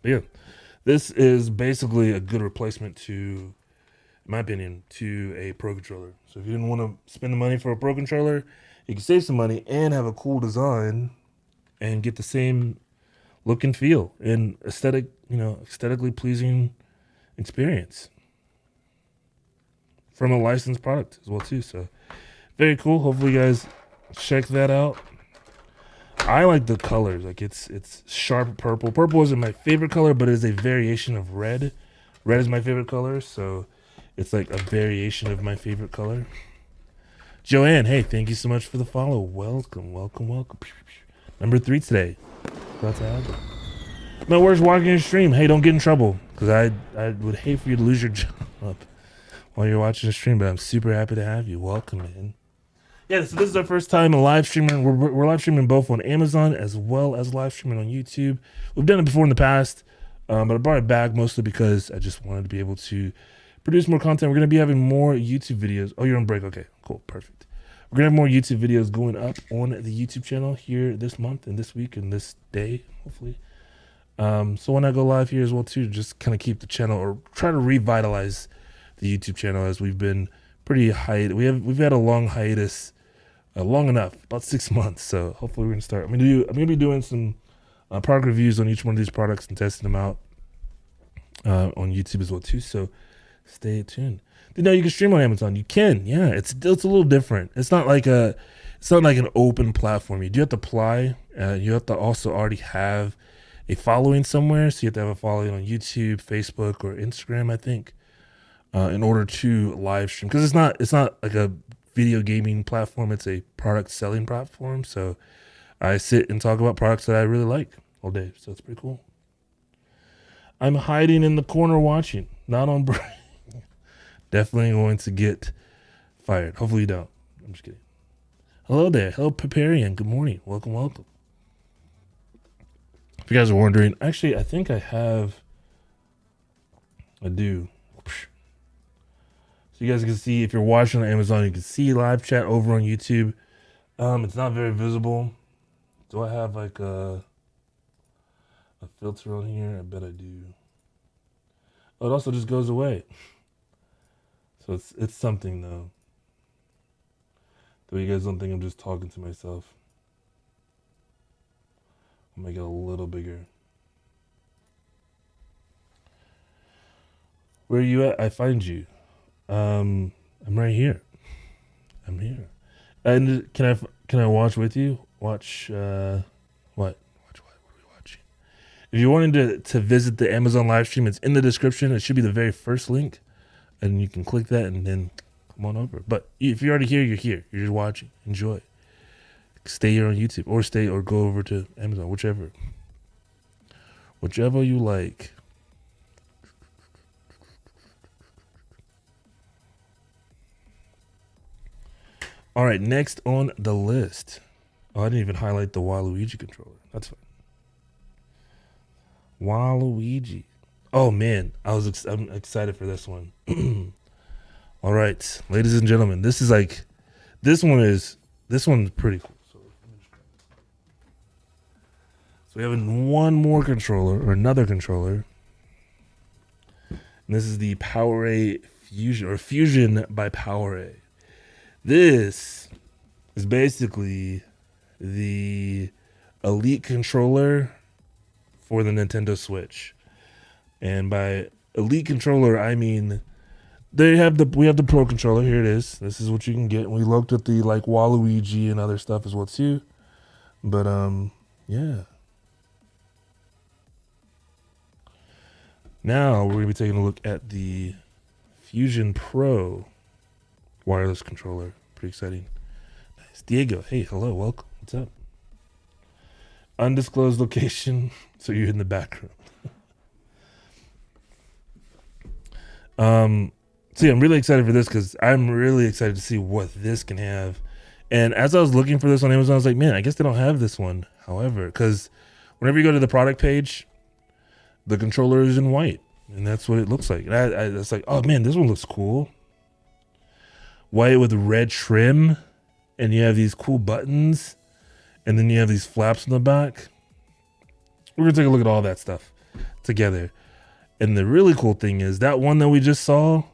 But yeah, this is basically a good replacement to, in my opinion, to a Pro controller. So if you didn't want to spend the money for a Pro controller, you can save some money and have a cool design and get the same look and feel and aesthetically pleasing experience from a licensed product as well too. So very cool. Hopefully you guys check that out. I like the colors. Like it's sharp purple. Purple isn't my favorite color, but it is a variation of red. Red is my favorite color, so it's like a variation of my favorite color. Joanne, hey, thank you so much for the follow. Welcome. Number 3 today. Glad to have you. No, where's walking your stream? Hey, don't get in trouble, because I would hate for you to lose your job while you're watching the stream, but I'm super happy to have you. Welcome, man. Yeah, so this is our first time live streaming. We're live streaming both on Amazon as well as live streaming on YouTube. We've done it before in the past, but I brought it back mostly because I just wanted to be able to produce more content. We're going to be having more YouTube videos. Oh, you're on break. Okay, cool. Perfect. We're going to have more YouTube videos going up on the YouTube channel here this month and this week and this day, hopefully. So when I go live here as well too, just kind of keep the channel or try to revitalize the YouTube channel as we've been pretty we've had a long hiatus. Long enough, about 6 months. So hopefully we're gonna start. I'm gonna be doing some product reviews on each one of these products and testing them out on YouTube as well too. So stay tuned. You know, you can stream on Amazon. You can, yeah. It's a little different. It's not like an open platform. You do have to apply. You have to also already have a following somewhere. So you have to have a following on YouTube, Facebook, or Instagram, I think, in order to live stream. Because it's not like a video gaming platform. It's a product selling platform. So I sit and talk about products that I really like all day. So it's pretty cool. I'm hiding in the corner watching, not on break. Definitely going to get fired. Hopefully you don't. I'm just kidding. Hello there. Hello, Paparian. Good morning. Welcome. If you guys are wondering, actually, I think I do. So you guys can see, if you're watching on Amazon, you can see live chat over on YouTube. It's not very visible. Do I have like a filter on here? I bet I do. Oh, it also just goes away. So it's something though. Though you guys don't think I'm just talking to myself. I'll make it a little bigger. Where are you at? I find you. I'm right here. I'm here. And can I watch with you? Watch what? What are we watching? If you wanted to visit the Amazon live stream, it's in the description. It should be the very first link, and you can click that and then come on over. But if you're already here, you're here. You're just watching. Enjoy. stay here on YouTube or go over to Amazon, whichever you like. All right, next on the list. Oh, I didn't even highlight the Waluigi controller. That's fine. Waluigi. Oh man, I'm excited for this one. All right, ladies and gentlemen, this one's pretty cool. So we have one more controller or another controller. And this is the PowerA Fusion or Fusion by PowerA. This is basically the Elite controller for the Nintendo Switch. And by Elite controller, I mean we have the Pro controller. Here it is. This is what you can get. We looked at the like Waluigi and other stuff as well too. But yeah. Now we're gonna be taking a look at the Fusion Pro wireless controller. Pretty exciting. Nice. Diego, hey, hello, welcome. What's up? Undisclosed location, so you're in the back room. So yeah, I'm really excited for this because I'm really excited to see what this can have. And as I was looking for this on Amazon, I was like, man, I guess they don't have this one. However, because whenever you go to the product page, the controller is in white, and that's what it looks like. And it's like, oh man, this one looks cool. White with red trim, and you have these cool buttons, and then you have these flaps in the back. We're gonna take a look at all that stuff together. And the really cool thing is that one that we just saw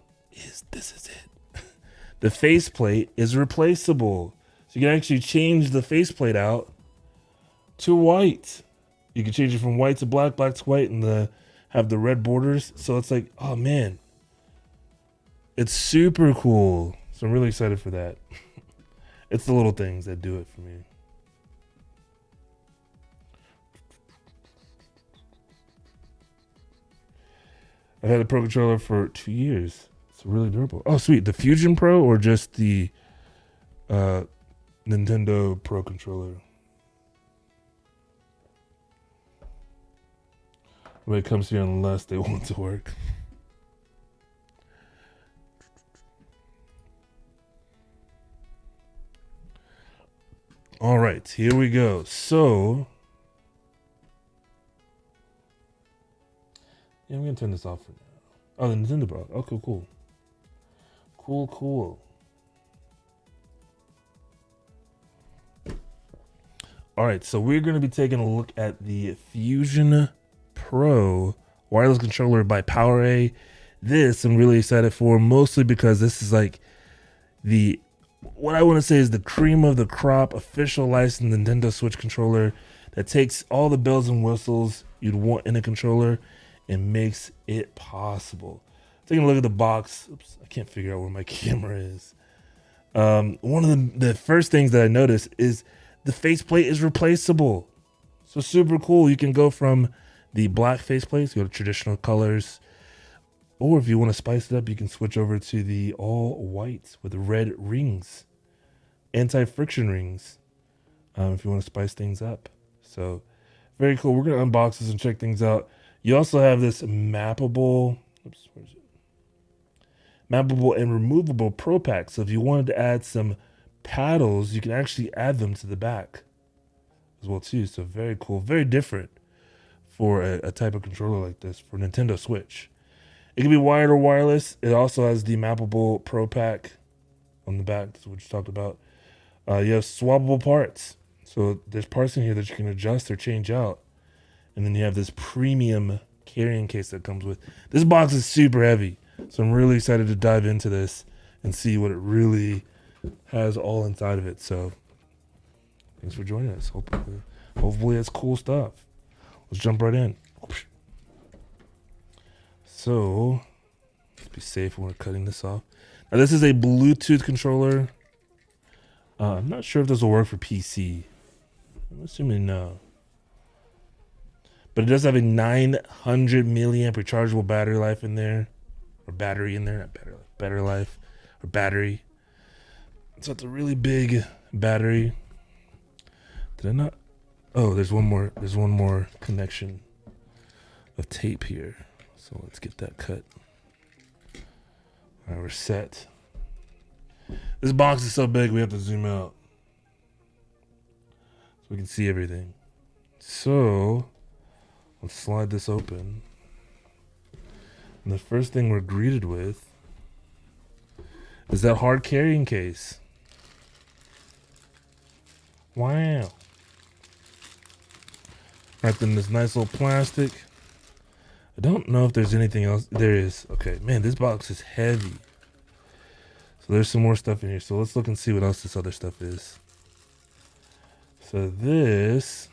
this is it. The faceplate is replaceable. So you can actually change the faceplate out to white. You can change it from white to black, black to white, and have the red borders. So it's like, oh man, it's super cool. So I'm really excited for that. It's the little things that do it for me. I've had the Pro controller for 2 years. It's really durable. Oh, sweet. The Fusion Pro or just the Nintendo Pro controller? When it comes here, unless they want it to work. All right, here we go. So, yeah, I'm gonna turn this off for now. Oh, the Nintendo Pro. Oh, cool. All right, so we're gonna be taking a look at the Fusion Pro wireless controller by PowerA. This I'm really excited for, mostly because this is like what I want to say is the cream of the crop official licensed Nintendo Switch controller that takes all the bells and whistles you'd want in a controller and makes it possible. Taking a look at the box. Oops, I can't figure out where my camera is. One of the first things that I noticed is the faceplate is replaceable. So super cool. You can go from the black faceplates, go to traditional colors, or if you want to spice it up, you can switch over to the all white with red rings, anti-friction rings, if you want to spice things up. So very cool. We're going to unbox this and check things out. You also have this mappable, mappable and removable Pro Pack. So if you wanted to add some paddles, you can actually add them to the back as well too. So very cool, very different for a type of controller like this for Nintendo Switch. It can be wired or wireless. It also has the mappable Pro Pack on the back. That's what you talked about. You have swappable parts. So there's parts in here that you can adjust or change out. And then you have this premium carrying case that comes with. This box is super heavy. So I'm really excited to dive into this and see what it really has all inside of it. So thanks for joining us. Hopefully it's cool stuff. Let's jump right in. So let's be safe when we're cutting this off. Now this is a Bluetooth controller. I'm not sure if this will work for PC. I'm assuming no. But it does have a 900 milliamp rechargeable battery life in there. Or battery in there, not battery life. Battery life. Or battery. So it's a really big battery. Did I not? Oh, there's one more. There's one more connection of tape here. So let's get that cut. All right, we're set. This box is so big we have to zoom out so we can see everything. So let's slide this open. And the first thing we're greeted with is that hard carrying case. Wow. Wrapped in this nice little plastic. I don't know if there's anything else. There is. Okay, man, this box is heavy. So there's some more stuff in here. So let's look and see what else this other stuff is. So this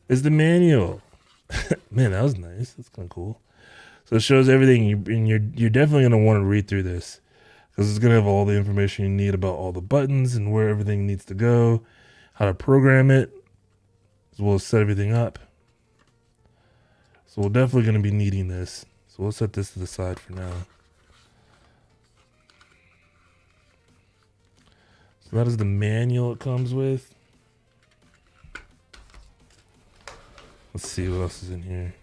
is the manual. Man, that was nice. That's kind of cool. So it shows everything, and you're definitely gonna want to read through this because it's gonna have all the information you need about all the buttons and where everything needs to go, how to program it, as well as set everything up. So we're definitely gonna be needing this. So we'll set this to the side for now. So that is the manual it comes with. Let's see what else is in here.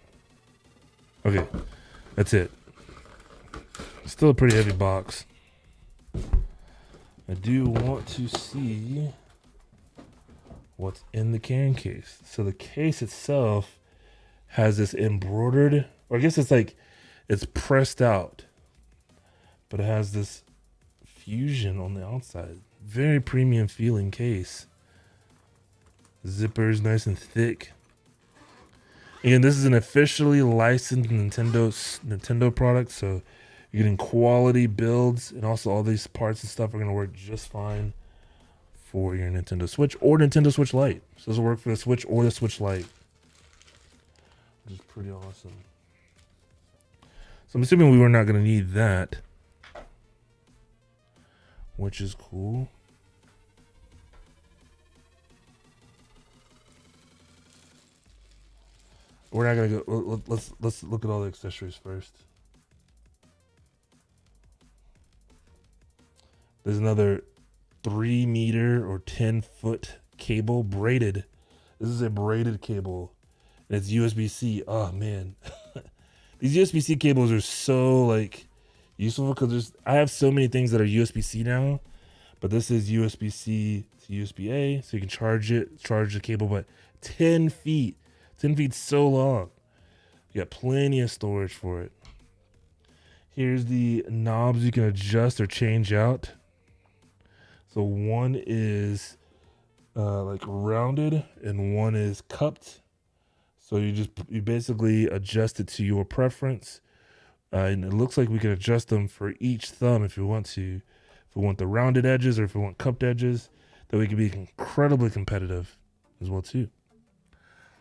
Okay, that's it. Still a pretty heavy box. I do want to see what's in the carrying case. So the case itself has this embroidered, or I guess it's like it's pressed out, but it has this fusion on the outside. Very premium feeling case. Zipper's nice and thick. Again, this is an officially licensed Nintendo product, so you're getting quality builds, and also all these parts and stuff are going to work just fine for your Nintendo Switch or Nintendo Switch Lite. So this will work for the Switch or the Switch Lite, which is pretty awesome. So I'm assuming we were not going to need that, which is cool. We're not gonna go. Let's look at all the accessories first. There's another 3 meter or 10-foot cable, braided. This is a braided cable, and it's USB-C. Oh man, these USB-C cables are so like useful because I have so many things that are USB-C now, but this is USB-C to USB-A, so you can charge the cable. But 10 feet. 10 feet so long. You got plenty of storage for it. Here's the knobs you can adjust or change out. So one is like rounded and one is cupped. So you basically adjust it to your preference. And it looks like we can adjust them for each thumb if you want to. If we want the rounded edges or if we want cupped edges, that we can be incredibly competitive as well too.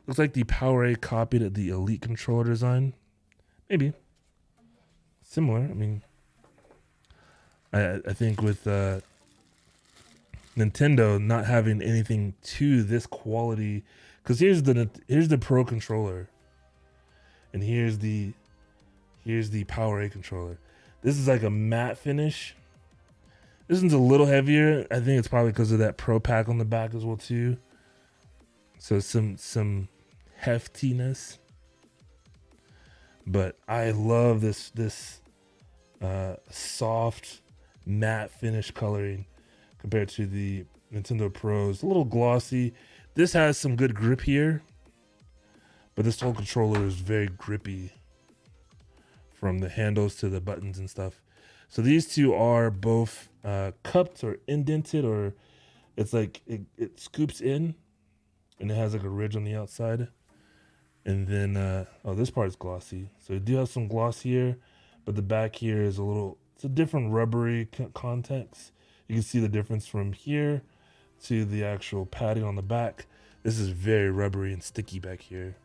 Looks like the PowerA copied the Elite controller design. Maybe. Similar. I mean, I think with Nintendo not having anything to this quality, because here's the Pro controller, and here's the PowerA controller. This is like a matte finish. This one's a little heavier. I think it's probably because of that Pro pack on the back as well too. So some heftiness, but I love this soft matte finish coloring compared to the Nintendo Pros. A little glossy. This has some good grip here, but this whole controller is very grippy from the handles to the buttons and stuff. So these two are both cupped or indented, or it's like it scoops in. And it has like a ridge on the outside. And then, this part is glossy. So you do have some gloss here, but the back here is it's a different rubbery context. You can see the difference from here to the actual padding on the back. This is very rubbery and sticky back here.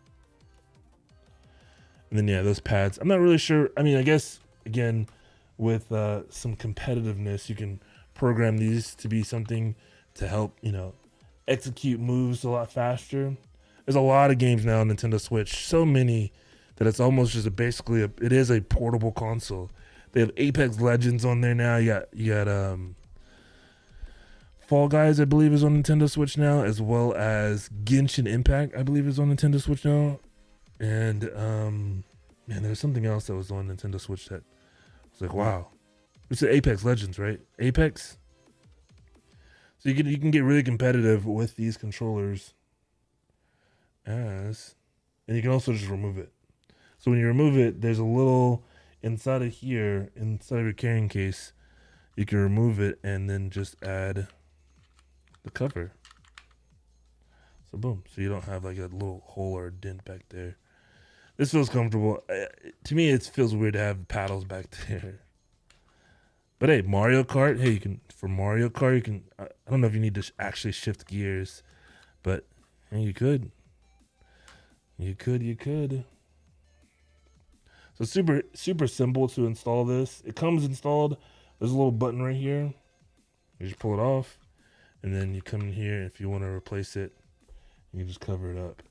And then, yeah, those pads. I'm not really sure. I mean, I guess, again, with some competitiveness, you can program these to be something to help, execute moves a lot faster. There's a lot of games now on Nintendo Switch, so many that it's almost just it is a portable console They have Apex Legends on there now. You got Fall Guys, I believe, is on Nintendo Switch now, as well as Genshin Impact, I believe, is on Nintendo Switch now. And man, there was something else that was on Nintendo Switch that was like, wow. It's Apex Legends, right? Apex. So you can get really competitive with these controllers, and you can also just remove it. So when you remove it, there's a little inside of here, inside of your carrying case, you can remove it and then just add the cover. So boom. So you don't have like a little hole or a dent back there. This feels comfortable. To me, it feels weird to have paddles back there. But hey, Mario Kart. Hey, for Mario Kart, you can. I don't know if you need to actually shift gears, but hey, you could. You could. So super simple to install this. It comes installed. There's a little button right here. You just pull it off, and then you come in here. If you want to replace it, you just cover it up.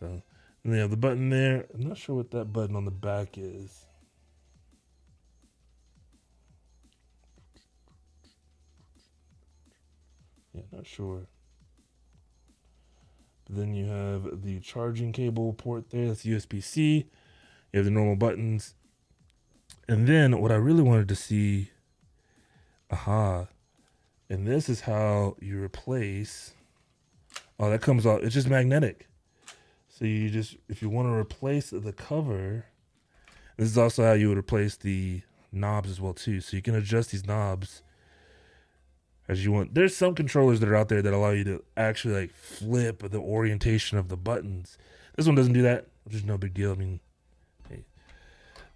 So, and they have the button there. I'm not sure what that button on the back is. Yeah, not sure. But then you have the charging cable port there. That's USB-C. You have the normal buttons. And then what I really wanted to see, and this is how you replace. Oh, that comes off. It's just magnetic. So you just, if you want to replace the cover, this is also how you would replace the knobs as well too. So you can adjust these knobs as you want. There's some controllers that are out there that allow you to actually like flip the orientation of the buttons. This one doesn't do that, which is no big deal. I mean, hey.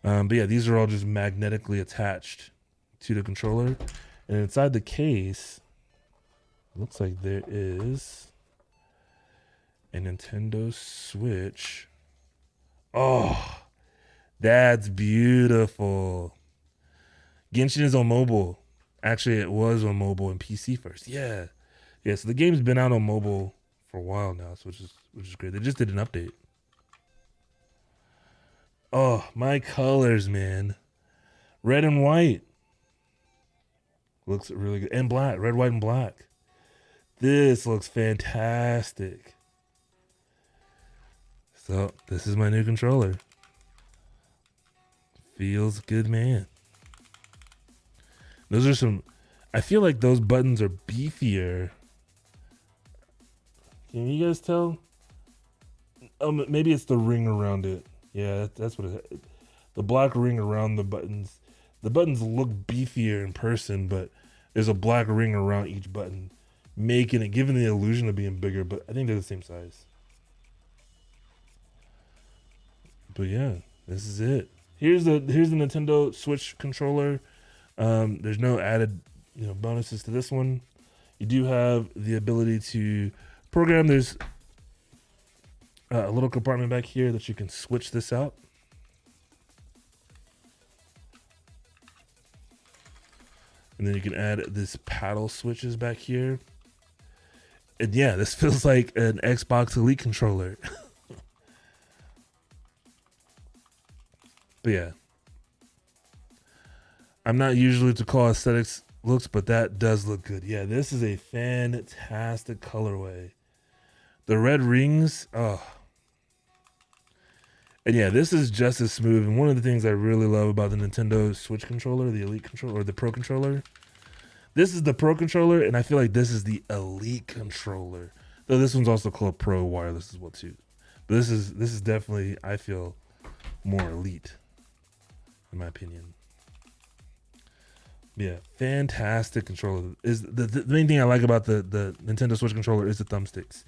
But yeah, these are all just magnetically attached to the controller. And inside the case, it looks like there is a Nintendo Switch. Oh, that's beautiful. Genshin is on mobile. Actually, it was on mobile and PC first. Yeah. So the game's been out on mobile for a while now, so which is great. They just did an update. Oh, my colors, man. Red and white. Looks really good. And black. Red, white, and black. This looks fantastic. So, this is my new controller. Feels good, man. Those are some. I feel like those buttons are beefier. Can you guys tell? Maybe it's the ring around it. Yeah, that's what it is. The black ring around the buttons. The buttons look beefier in person, but there's a black ring around each button, giving the illusion of being bigger, but I think they're the same size. But yeah, this is it. Here's the Nintendo Switch controller. There's no added, bonuses to this one. You do have the ability to program. There's a little compartment back here that you can switch this out. And then you can add this paddle switches back here. And yeah, this feels like an Xbox Elite controller. But yeah. I'm not usually to call aesthetics looks, but that does look good. Yeah, this is a fantastic colorway. The red rings, And yeah, this is just as smooth. And one of the things I really love about the Nintendo Switch controller, the Elite controller, or the Pro controller, this is the Pro controller, and I feel like this is the Elite controller. Though this one's also called Pro Wireless as well too. But this is definitely, I feel, more elite, in my opinion. Yeah, fantastic controller. Is the main thing I like about the Nintendo Switch controller is the thumbsticks,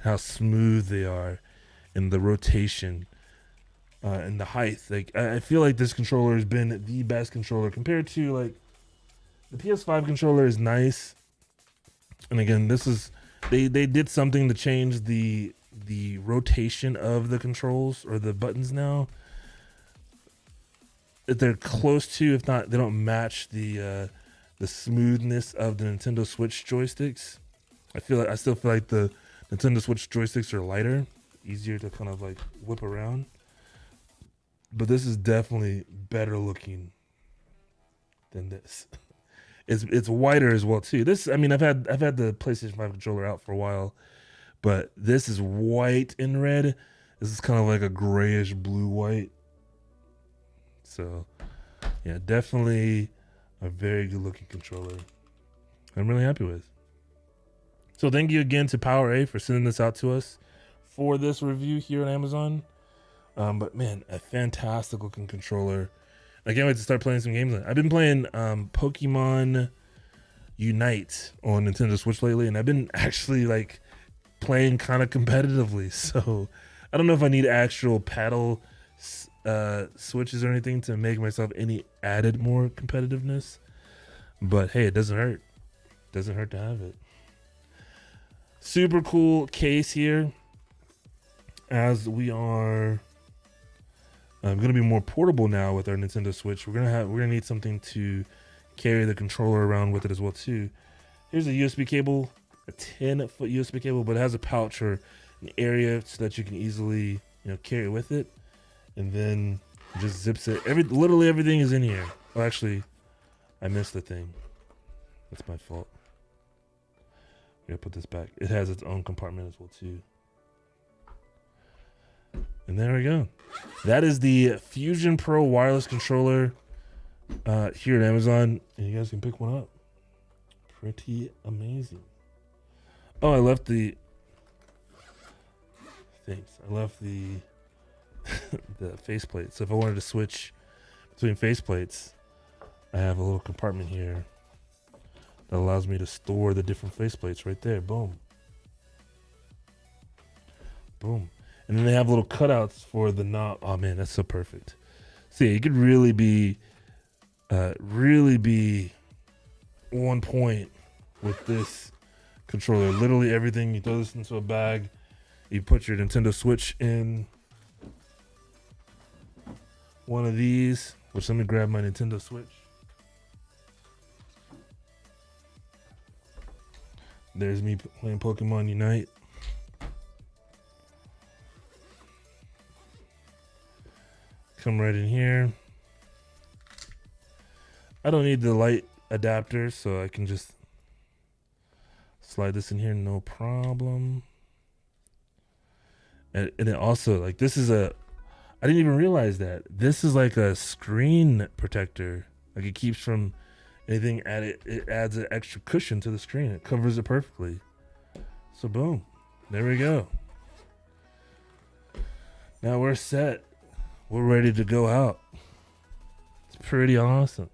how smooth they are, and the rotation. And the height. Like I feel like this controller has been the best controller compared to like the PS5 controller is nice. And again, this is they did something to change the rotation of the controls or the buttons now. That they're close to, if not, they don't match the smoothness of the Nintendo Switch joysticks. I still feel like the Nintendo Switch joysticks are lighter, easier to kind of like whip around. But this is definitely better looking than this. It's whiter as well too. This, I mean, I've had the PlayStation 5 controller out for a while, but this is white and red. This is kind of like a grayish blue white. So, yeah, definitely a very good looking controller. I'm really happy with. So thank you again to PowerA for sending this out to us for this review here on Amazon. But man, a fantastic looking controller. I can't wait to start playing some games on it. I've been playing Pokemon Unite on Nintendo Switch lately, and I've been actually like playing kind of competitively. So I don't know if I need actual paddle switches or anything to make myself any added more competitiveness. But hey, it doesn't hurt. Doesn't hurt to have it. Super cool case here, as we are going to be more portable now with our Nintendo Switch. We're gonna need something to carry the controller around with it as well too. Here's a USB cable, a 10-foot USB cable, but it has a pouch or an area so that you can easily carry it with it, and then it just zips it. Literally everything is in here. Oh, actually, I missed the thing. That's my fault. I'm gonna put this back. It has its own compartment as well too. And there we go. That is the Fusion Pro wireless controller here at Amazon, and you guys can pick one up. Pretty amazing. Oh, I left the the faceplate. So if I wanted to switch between faceplates, I have a little compartment here that allows me to store the different faceplates right there. Boom. Boom. And then they have little cutouts for the knob. Oh man, that's so perfect. See, you could really be on point with this controller. Literally everything. You throw this into a bag. You put your Nintendo Switch in one of these. Which, let me grab my Nintendo Switch. There's me playing Pokemon Unite. Come right in here. I don't need the light adapter, so I can just slide this in here, no problem. And it also, like, this is I didn't even realize that. This is like a screen protector. Like, it keeps from anything it adds an extra cushion to the screen. It covers it perfectly. So boom, there we go. Now we're set. We're ready to go out. It's pretty awesome.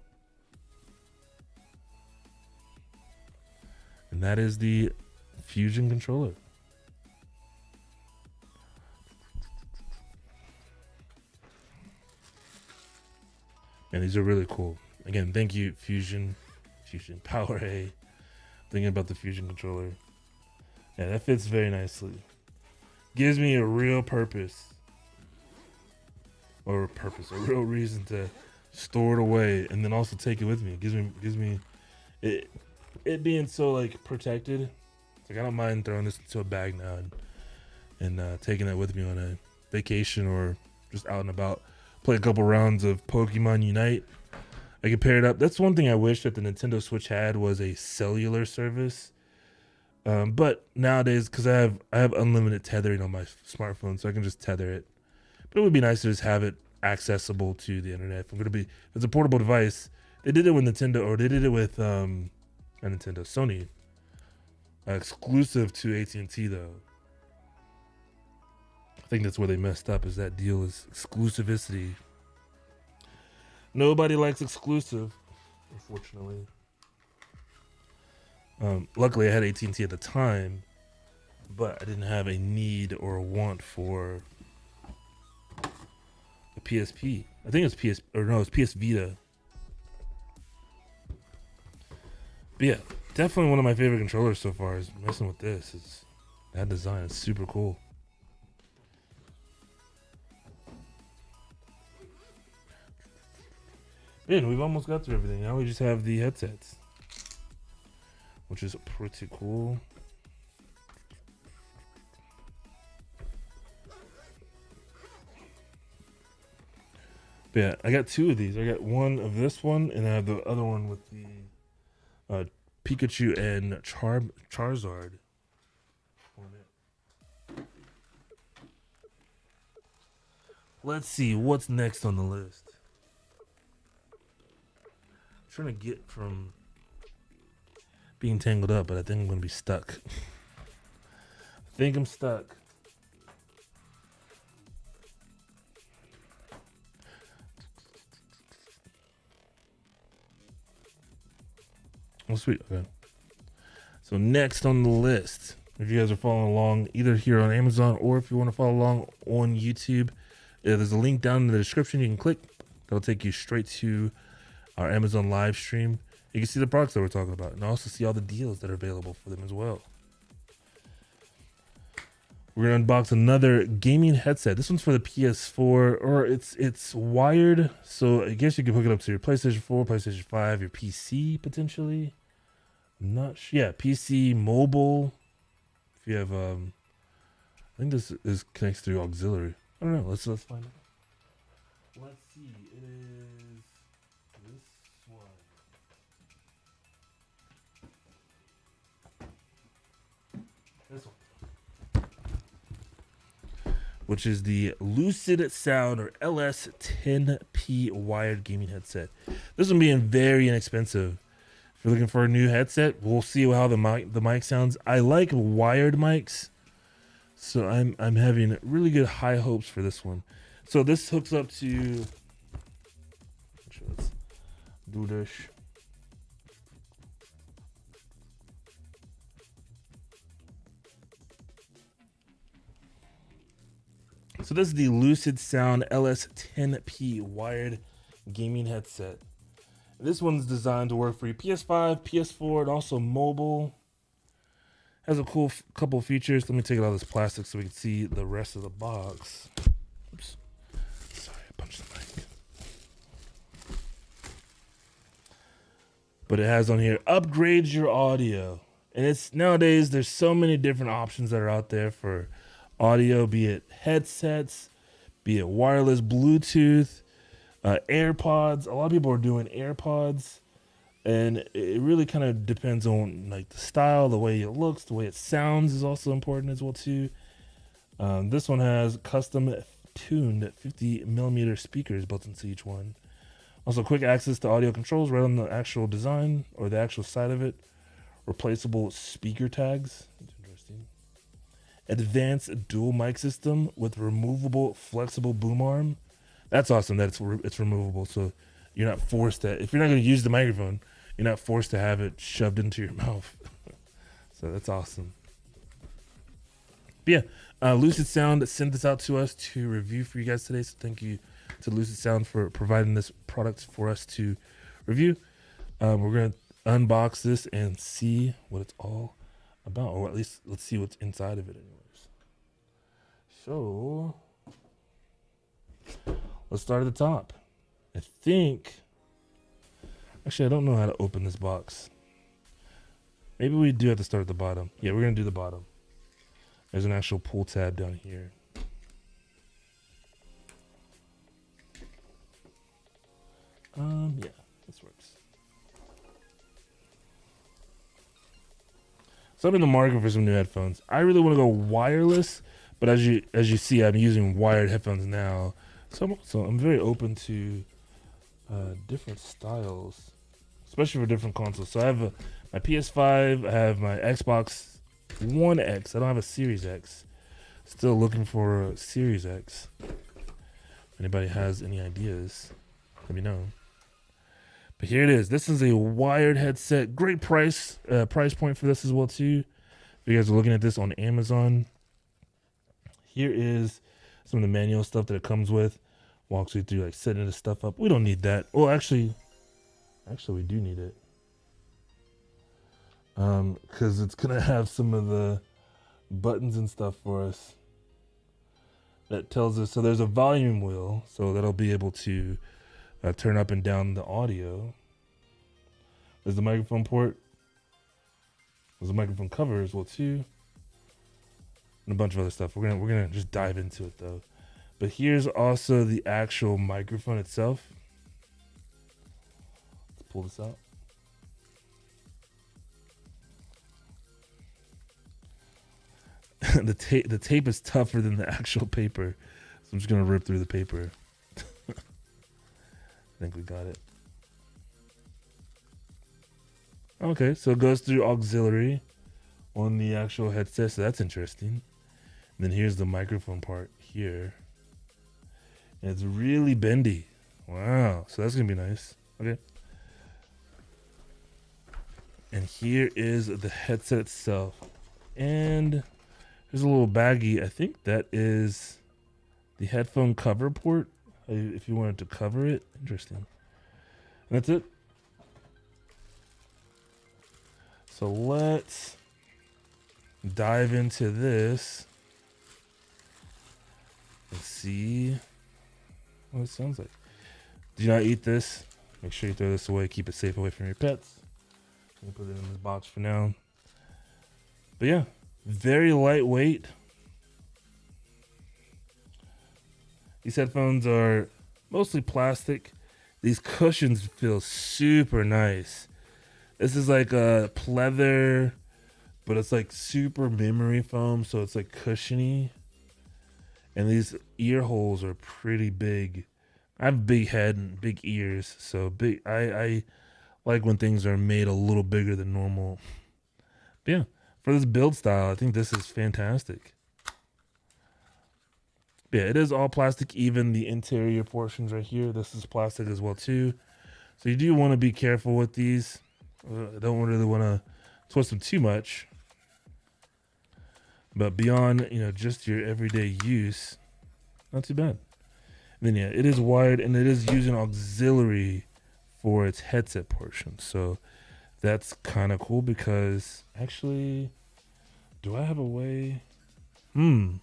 And that is the Fusion controller. And these are really cool. Again, thank you, Fusion PowerA. Thinking about the Fusion controller. Yeah, that fits very nicely. Gives me a real purpose. A real reason to store it away and then also take it with me. It gives me it being so like protected. It's like I don't mind throwing this into a bag now and taking it with me on a vacation or just out and about. Play a couple rounds of Pokemon Unite. I can pair it up. That's one thing I wish that the Nintendo Switch had, was a cellular service. But nowadays, because I have unlimited tethering on my smartphone, so I can just tether it. But it would be nice to just have it accessible to the internet. If it's a portable device. They did it with Nintendo, or they did it with Sony. Exclusive to AT&T though. I think that's where they messed up, is that deal is exclusivity. Nobody likes exclusive, unfortunately. Luckily I had AT&T at the time, but I didn't have a need or a want for a PSP. I think it's it's PS Vita. But yeah, definitely one of my favorite controllers so far is messing with this. It's that design is super cool. Man, we've almost got through everything. Now we just have the headsets, which is pretty cool. But yeah, I got two of these. I got one of this one, and I have the other one with the Pikachu and Charizard on it. Let's see what's next on the list. I'm trying to get from being tangled up, but I think I'm going to be stuck. I think I'm stuck. Oh, sweet. Okay. So next on the list, if you guys are following along either here on Amazon or if you want to follow along on YouTube, there's a link down in the description you can click. That'll take you straight to our Amazon live stream. You can see the products that we're talking about and also see all the deals that are available for them as well. We're going to unbox another gaming headset. This one's for the PS4, or it's wired, so I guess you can hook it up to your PlayStation 4, PlayStation 5, your PC potentially. I'm not sure. Yeah, PC, mobile. If you have, I think this connects through auxiliary. I don't know. Let's find out. Let's see. It is this one. This one. Which is the Lucid Sound or LS10P wired gaming headset. This one being very inexpensive. If you're looking for a new headset, we'll see how the mic sounds. I like wired mics, so I'm having really good high hopes for this one. So this hooks up to. Let's do this. So this is the Lucid Sound LS10P wired gaming headset. This one's designed to work for your PS5, PS4, and also mobile. Has a cool couple of features. Let me take it out of this plastic so we can see the rest of the box. Oops. Sorry, I punched the mic. But it has on here, upgrade your audio. And it's nowadays, there's so many different options that are out there for audio, be it headsets, be it wireless Bluetooth, AirPods. A lot of people are doing AirPods, and it really kind of depends on like the style, the way it looks, the way it sounds is also important as well too. This one has custom tuned 50 millimeter speakers built into each one. Also quick access to audio controls right on the actual design or the actual side of it. Replaceable speaker tags. That's interesting. Advanced dual mic system with removable flexible boom arm. That's awesome that it's removable, so you're not forced to, if you're not going to use the microphone, you're not forced to have it shoved into your mouth. So that's awesome. But yeah, Lucid Sound sent this out to us to review for you guys today, so thank you to Lucid Sound for providing this product for us to review. We're going to unbox this and see what it's all about, or at least let's see what's inside of it anyways. So let's start at the top. I think, actually I don't know how to open this box. Maybe we do have to start at the bottom. Yeah, we're going to do the bottom. There's an actual pull tab down here. Yeah, this works. So I'm in the market for some new headphones. I really want to go wireless, but as you see, I'm using wired headphones now. So I'm very open to different styles, especially for different consoles. So I have my PS5, I have my Xbox One X. I don't have a Series X. Still looking for a Series X. If anybody has any ideas, let me know. But here it is. This is a wired headset. Great price point for this as well too. If you guys are looking at this on Amazon, here is some of the manual stuff that it comes with. Walks you through like setting this stuff up. We don't need that. Well, actually we do need it. Because it's gonna have some of the buttons and stuff for us. That tells us, so there's a volume wheel, so that'll be able to turn up and down the audio. There's the microphone port. There's a microphone cover as well too, and a bunch of other stuff. We're gonna just dive into it though. But here's also the actual microphone itself. Let's pull this out. The tape is tougher than the actual paper, so I'm just gonna rip through the paper. I think we got it. Okay, so it goes through auxiliary on the actual headset, so that's interesting. And then here's the microphone part here. And it's really bendy. Wow, so that's gonna be nice. Okay. And here is the headset itself. And there's a little baggie. I think that is the headphone cover port. If you wanted to cover it. Interesting. And that's it. So let's dive into this and see what it sounds like. Do not eat this. Make sure you throw this away. Keep it safe away from your pets. I'm gonna put it in this box for now. But yeah, very lightweight. These headphones are mostly plastic. These cushions feel super nice. This is like a pleather, but it's like super memory foam, so it's like cushiony. And these ear holes are pretty big. I have a big head and big ears, so big. I like when things are made a little bigger than normal. But yeah, for this build style, I think this is fantastic. But yeah, it is all plastic, even the interior portions right here. This is plastic as well too. So you do want to be careful with these. I don't really want to twist them too much. But beyond, just your everyday use, not too bad. And then yeah, it is wired and it is using auxiliary for its headset portion. So that's kind of cool because actually, do I have a way? I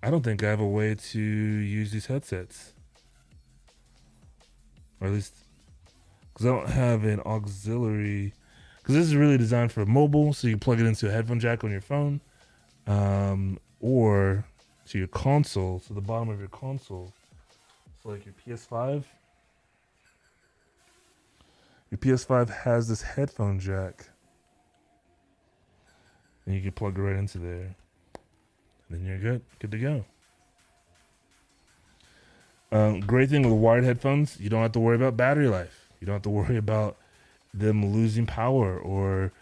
don't think I have a way to use these headsets. Or at least, because I don't have an auxiliary. Because this is really designed for mobile, so you plug it into a headphone jack on your phone, or to your console, to the bottom of your console. So like your PS5. Your PS5 has this headphone jack. And you can plug it right into there. And then you're good to go. Great thing with wired headphones, you don't have to worry about battery life. You don't have to worry about them losing power or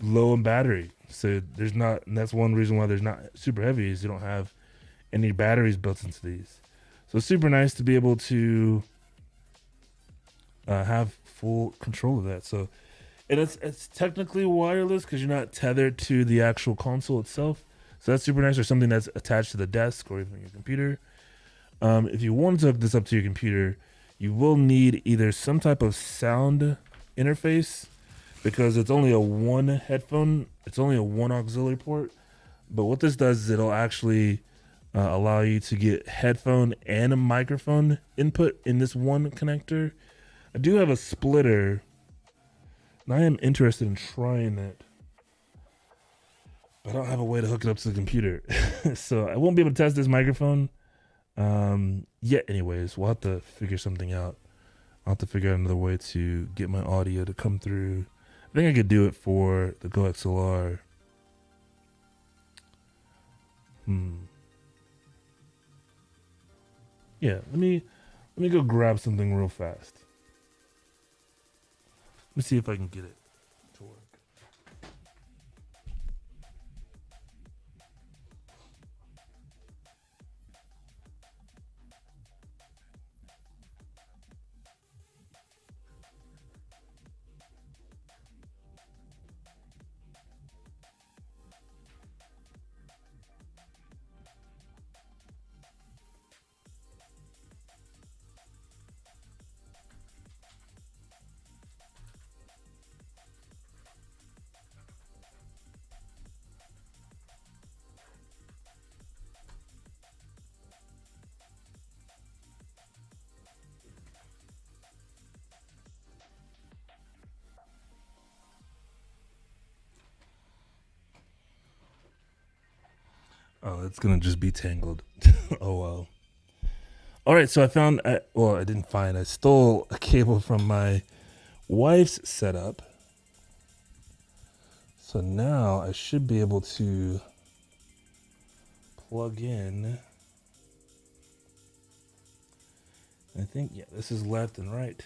low in battery. So there's not, and that's one reason why there's not super heavy is you don't have any batteries built into these. So it's super nice to be able to have full control of that. So, and it's technically wireless because you're not tethered to the actual console itself. So that's super nice, or something that's attached to the desk or even your computer. If you want to hook this up to your computer, you will need either some type of sound interface because it's only a one headphone. It's only a one auxiliary port. But what this does is it'll actually allow you to get headphone and a microphone input in this one connector. I do have a splitter, and I am interested in trying that. But I don't have a way to hook it up to the computer. So I won't be able to test this microphone yet anyways. We'll have to figure something out. I'll have to figure out another way to get my audio to come through. I think I could do it for the Go XLR. Yeah, let me go grab something real fast. Let me see if I can get it to work. Oh, it's gonna just be tangled. Oh well. All right, so I found. Well, I didn't find. I stole a cable from my wife's setup. So now I should be able to plug in. I think, yeah, this is left and right.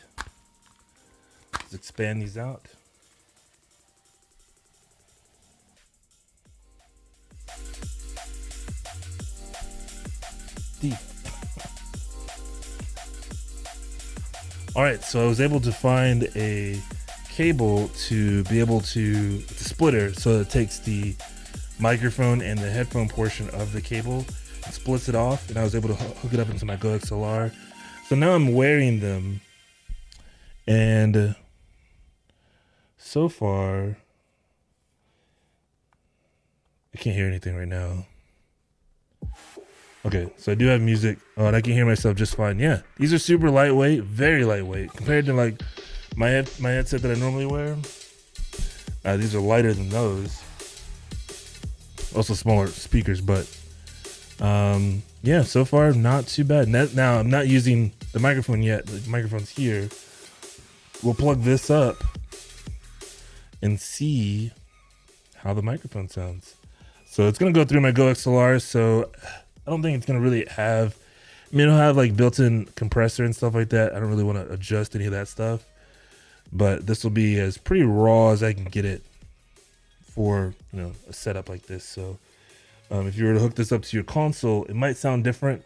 Let's expand these out. Deep. All right, so I was able to find a cable to be able to, it's a splitter, so it takes the microphone and the headphone portion of the cable and splits it off, and I was able to hook it up into my Go XLR. So now I'm wearing them, and so far I can't hear anything right now. Okay, so I do have music. Oh, and I can hear myself just fine. Yeah, these are super lightweight, very lightweight compared to like my headset that I normally wear. These are lighter than those. Also smaller speakers, but yeah, so far not too bad. Now I'm not using the microphone yet. The microphone's here. We'll plug this up and see how the microphone sounds. So it's gonna go through my Go XLR. So I don't think it's gonna really have. I mean, it'll have like built-in compressor and stuff like that. I don't really want to adjust any of that stuff. But this will be as pretty raw as I can get it for, you know, a setup like this. So if you were to hook this up to your console, it might sound different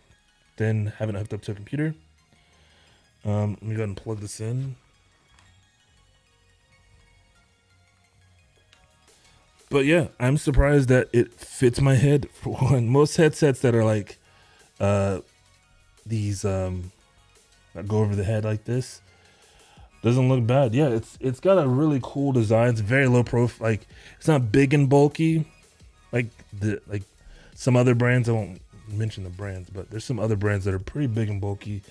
than having it hooked up to a computer. Let me go ahead and plug this in. But yeah, I'm surprised that it fits my head. For one, most headsets that are like these that go over the head like this doesn't look bad. Yeah, it's got a really cool design. It's very low profile. Like, it's not big and bulky like some other brands. I won't mention the brands, but there's some other brands that are pretty big and bulky.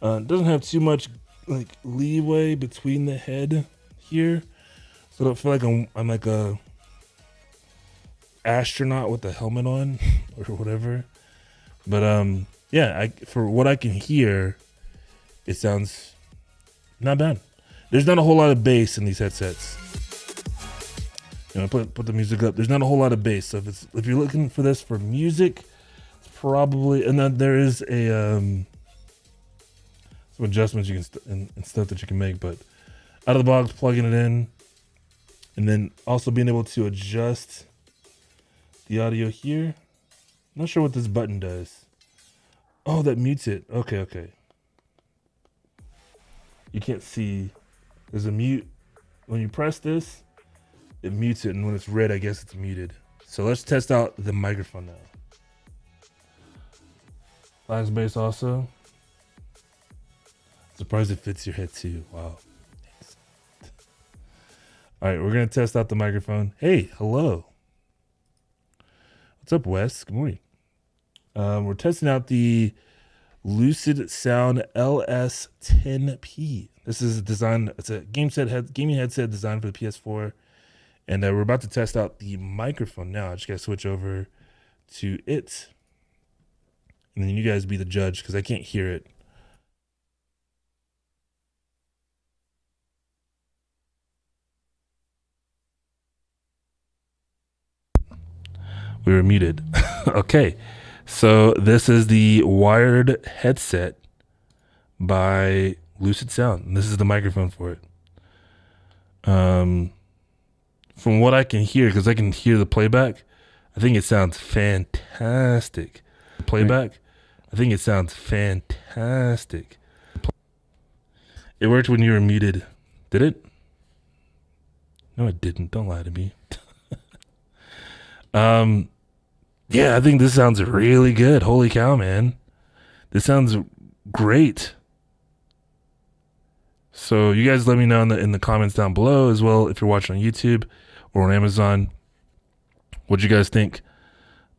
It doesn't have too much like leeway between the head here, so I don't feel like I'm like a astronaut with a helmet on or whatever. But yeah, for what I can hear, it sounds not bad. There's not a whole lot of bass in these headsets. You know, put the music up. There's not a whole lot of bass. So if you're looking for this for music, it's probably, and then there is a some adjustments you can and stuff that you can make. But out of the box, plugging it in, and then also being able to adjust the audio here. I'm not sure what this button does. Oh, that mutes it. Okay. You can't see. There's a mute. When you press this, it mutes it, and when it's red, I guess it's muted. So let's test out the microphone now. Last bass also. Surprised it fits your head too. Wow. All right, we're gonna test out the microphone. Hey, hello. What's up, Wes? Good morning. We're testing out the Lucid Sound LS10P. This is it's a gaming headset designed for the PS4. And we're about to test out the microphone now. I just got to switch over to it. And then you guys be the judge because I can't hear it. We were muted. Okay. So this is the wired headset by Lucid Sound. And this is the microphone for it. From what I can hear, because I can hear the playback, I think it sounds fantastic. Playback, I think it sounds fantastic. It worked when you were muted. Did it? No, it didn't. Don't lie to me. Yeah, I think this sounds really good. Holy cow, man. This sounds great. So you guys let me know in the comments down below as well if you're watching on YouTube or on Amazon. What'd you guys think?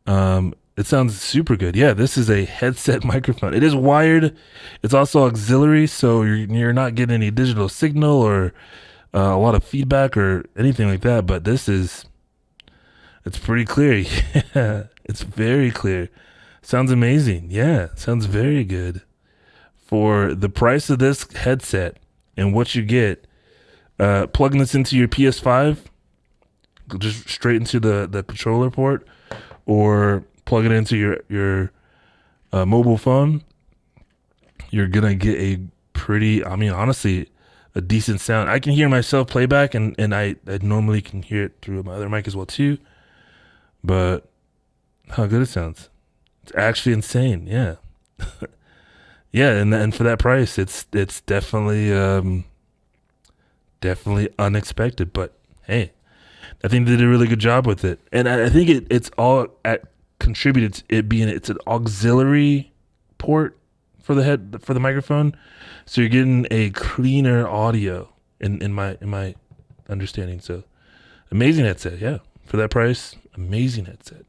It sounds super good. Yeah, this is a headset microphone. It is wired. It's also auxiliary, so you're not getting any digital signal or a lot of feedback or anything like that. But it's pretty clear. Yeah, It's very clear. Sounds amazing. Yeah, sounds very good. For the price of this headset and what you get, plugging this into your PS5, just straight into the controller port, or plug it into your mobile phone, you're gonna get a pretty, I mean, honestly, a decent sound. I can hear myself playback, and I normally can hear it through my other mic as well too. But how good it sounds. It's actually insane. Yeah. Yeah, and for that price, it's definitely definitely unexpected. But hey, I think they did a really good job with it, and I think it's all contributed to it being it's an auxiliary port for the microphone, so you're getting a cleaner audio in my understanding. So amazing headset, yeah, for that price, amazing headset.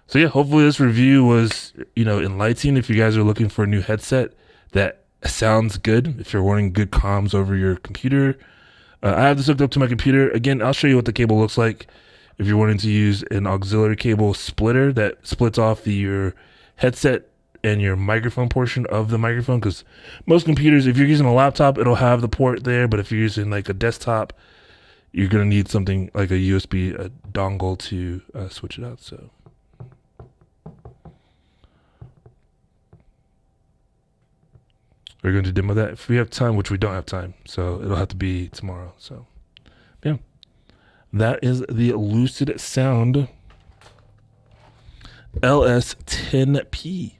So yeah, hopefully this review was, enlightening if you guys are looking for a new headset that sounds good, if you're wanting good comms over your computer. I have this hooked up to my computer. Again, I'll show you what the cable looks like if you're wanting to use an auxiliary cable splitter that splits off your headset and your microphone portion of the microphone, because most computers, if you're using a laptop, it'll have the port there, but if you're using like a desktop, you're going to need something like a USB dongle to switch it out. So we're going to demo that if we have time, which we don't have time, so it'll have to be tomorrow. So yeah, that is the Lucid Sound LS10P.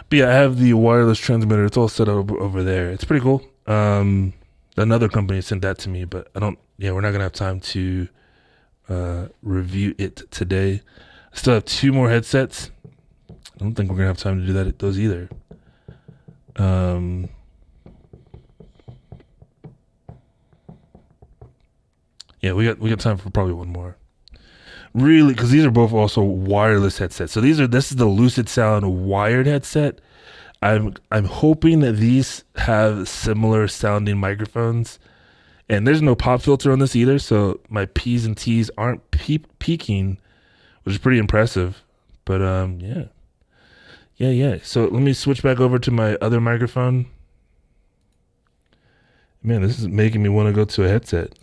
But yeah, I have the wireless transmitter. It's all set up over there. It's pretty cool. Another company sent that to me, but we're not gonna have time to review it today. I still have 2 more headsets. I don't think we're gonna have time to do those either. Yeah, we got time for probably one more. Really, because these are both also wireless headsets. So this is the Lucid Sound wired headset. I'm hoping that these have similar sounding microphones, and there's no pop filter on this either, so my P's and T's aren't peaking, which is pretty impressive. But yeah. So let me switch back over to my other microphone. Man, this is making me want to go to a headset.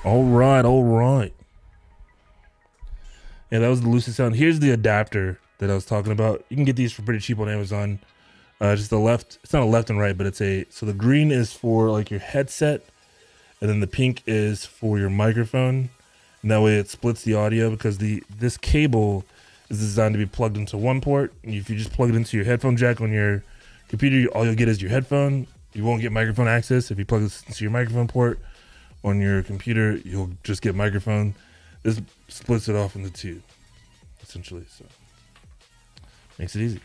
All right. Yeah, that was the Lucid Sound. Here's the adapter that I was talking about. You can get these for pretty cheap on Amazon. Just the left. It's not a left and right, but so the green is for like your headset, and then the pink is for your microphone. And that way it splits the audio, because this cable is designed to be plugged into one port. And if you just plug it into your headphone jack on your computer, all you'll get is your headphone. You won't get microphone access. If you plug this into your microphone port on your computer, you'll just get microphone. This splits it off into 2, essentially. So makes it easy.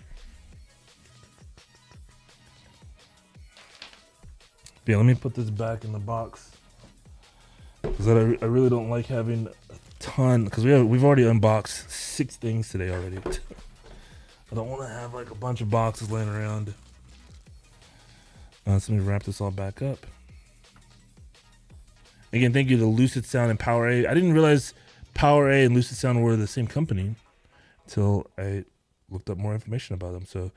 Yeah, let me put this back in the box, because I really don't like having a ton, because we've already unboxed 6 things today already. I don't want to have like a bunch of boxes laying around. So let me wrap this all back up. Again, thank you to Lucid Sound and PowerA. I didn't realize PowerA and Lucid Sound were the same company until I looked up more information about them. So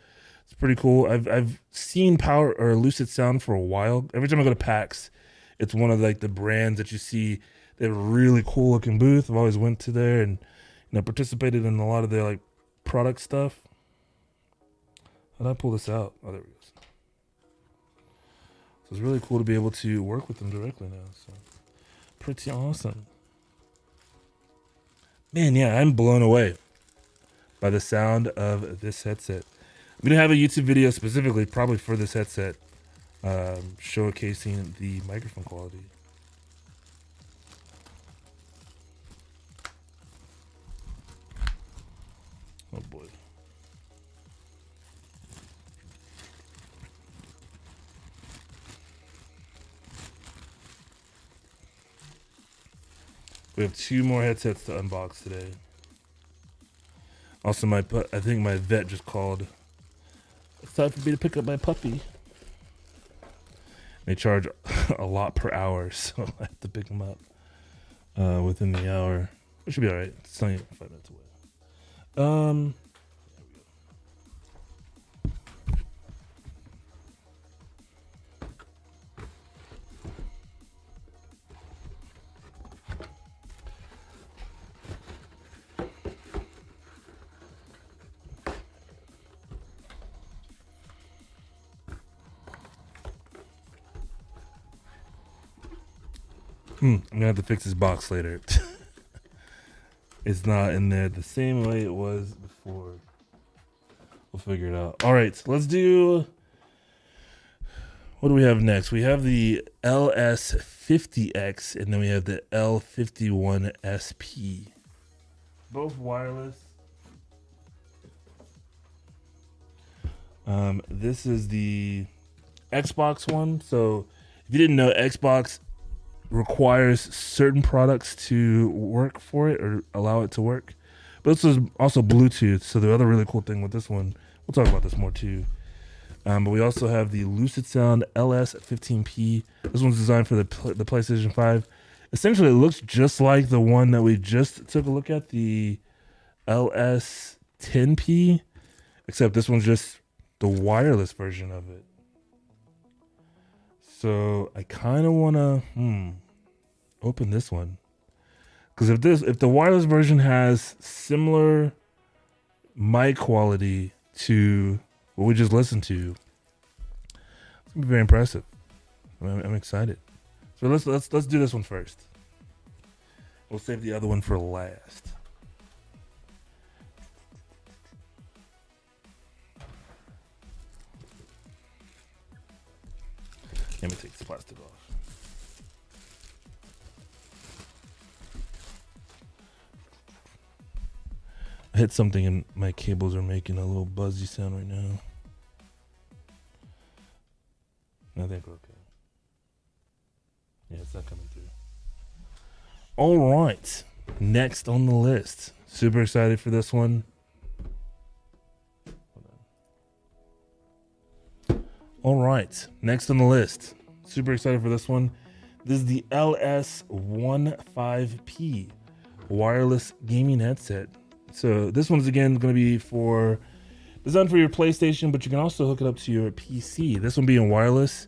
it's pretty cool. I've seen Lucid Sound for a while. Every time I go to PAX, it's one of like the brands that you see. They have a really cool looking booth. I've always went to there and participated in a lot of their like product stuff. How did I pull this out? Oh, there it goes. So it's really cool to be able to work with them directly now. So pretty awesome. Man, yeah, I'm blown away by the sound of this headset. I'm going to have a YouTube video specifically probably for this headset, showcasing the microphone quality. Oh boy. We have 2 more headsets to unbox today. Also, I think my vet just called. It's time for me to pick up my puppy. They charge a lot per hour, so I have to pick him up within the hour. It should be all right. It's only 5 minutes away. I'm gonna have to fix this box later. It's not in there the same way it was before. We'll figure it out. All right, so let's do. What do we have next? We have the LS50X, and then we have the L51SP. Both wireless. This is the Xbox one. So if you didn't know, Xbox requires certain products to work for it or allow it to work. But this is also Bluetooth. So the other really cool thing with this one, we'll talk about this more too. But we also have the Lucid Sound LS15P. This one's designed for the PlayStation 5. Essentially, it looks just like the one that we just took a look at, the LS10P, except this one's just the wireless version of it. So I kind of want to open this one, because if the wireless version has similar mic quality to what we just listened to, it's gonna be very impressive. I'm excited. So let's do this one first. We'll save the other one for last. Let me take this plastic off. I hit something and my cables are making a little buzzy sound right now. I think we're okay. Yeah, it's not coming through. All right. Next on the list. Super excited for this one. All right. Next on the list. Super excited for this one. This is the LS15P wireless gaming headset. So this one's again going to be designed for your PlayStation, but you can also hook it up to your PC. This one being wireless,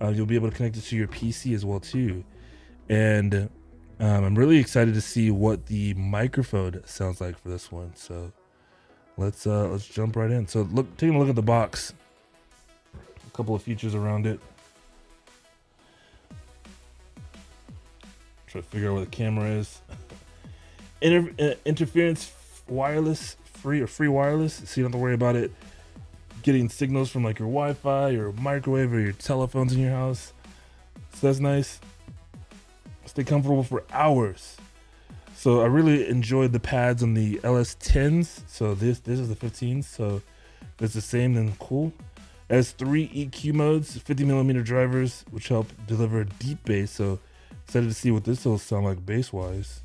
you'll be able to connect it to your PC as well too. And I'm really excited to see what the microphone sounds like for this one. So let's jump right in. So taking a look at the box, a couple of features around it. Try to figure out where the camera is. Interference wireless, free wireless, so you don't have to worry about it getting signals from like your Wi-Fi, your microwave, or your telephones in your house. So that's nice. Stay comfortable for hours. So I really enjoyed the pads on the LS10s. So this is the 15s. So if it's the same, then cool. It has 3 EQ modes, 50mm drivers, which help deliver deep bass. So excited to see what this will sound like bass-wise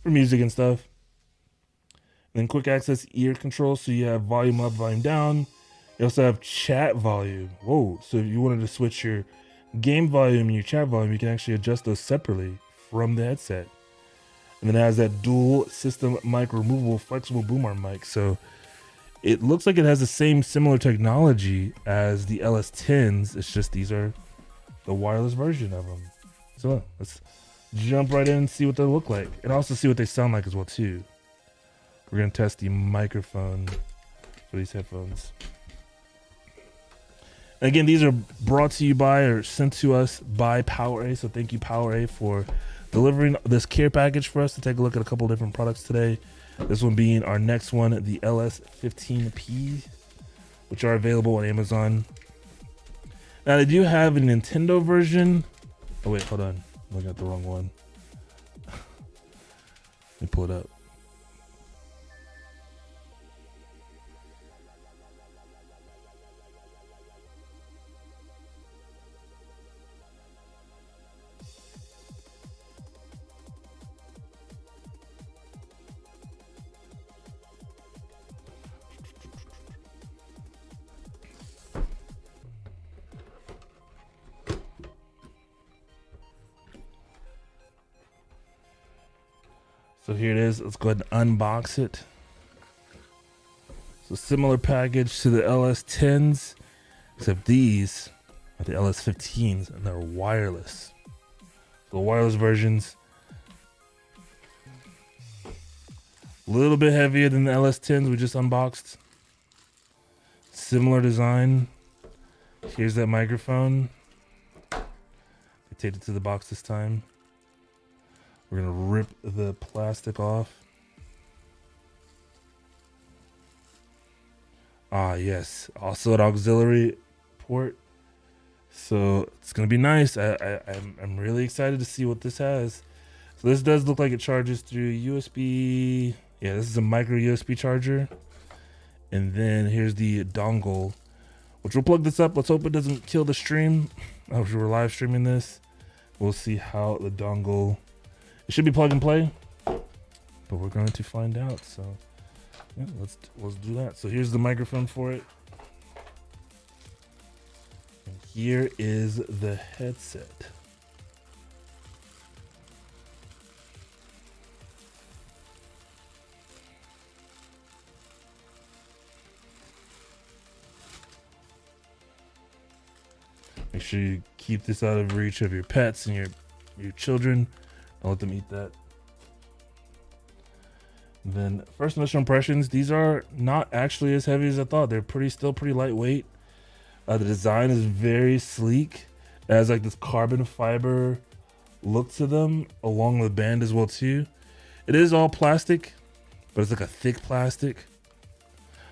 for music and stuff. And then quick access ear control, so you have volume up, volume down. You also have chat volume. Whoa, so if you wanted to switch your game volume and your chat volume, you can actually adjust those separately from the headset. And then it has that dual system mic removable flexible boom arm mic. So it looks like it has the same similar technology as the LS10s. It's just these are the wireless version of them. So let's jump right in and see what they look like, and also see what they sound like as well too. We're gonna test the microphone for these headphones. And again, these are brought to you by or sent to us by PowerA. So thank you, PowerA, for delivering this care package for us to take a look at a couple of different products today. This one being our next one, the LS15P, which are available on Amazon. Now they do have a Nintendo version. Oh wait, hold on. I got the wrong one. Let me pull it up. So here it is. Let's go ahead and unbox it. So similar package to the LS10s, except these are the LS15s and they're wireless. The wireless versions, a little bit heavier than the LS10s we just unboxed. Similar design. Here's that microphone. I taped it to the box this time. We're gonna rip the plastic off. Ah, yes. Also an auxiliary port. So it's gonna be nice. I'm really excited to see what this has. So this does look like it charges through USB. Yeah, this is a micro USB charger. And then here's the dongle, which we'll plug this up. Let's hope it doesn't kill the stream. We're live streaming this. We'll see how the dongle. It should be plug and play, but we're going to find out. So yeah, let's do that. So here's the microphone for it. And here is the headset. Make sure you keep this out of reach of your pets and your children. Don't let them eat that. And then first initial impressions, these are not actually as heavy as I thought. They're still pretty lightweight. The design is very sleek. It has like this carbon fiber look to them along the band as well too. It is all plastic, but it's like a thick plastic.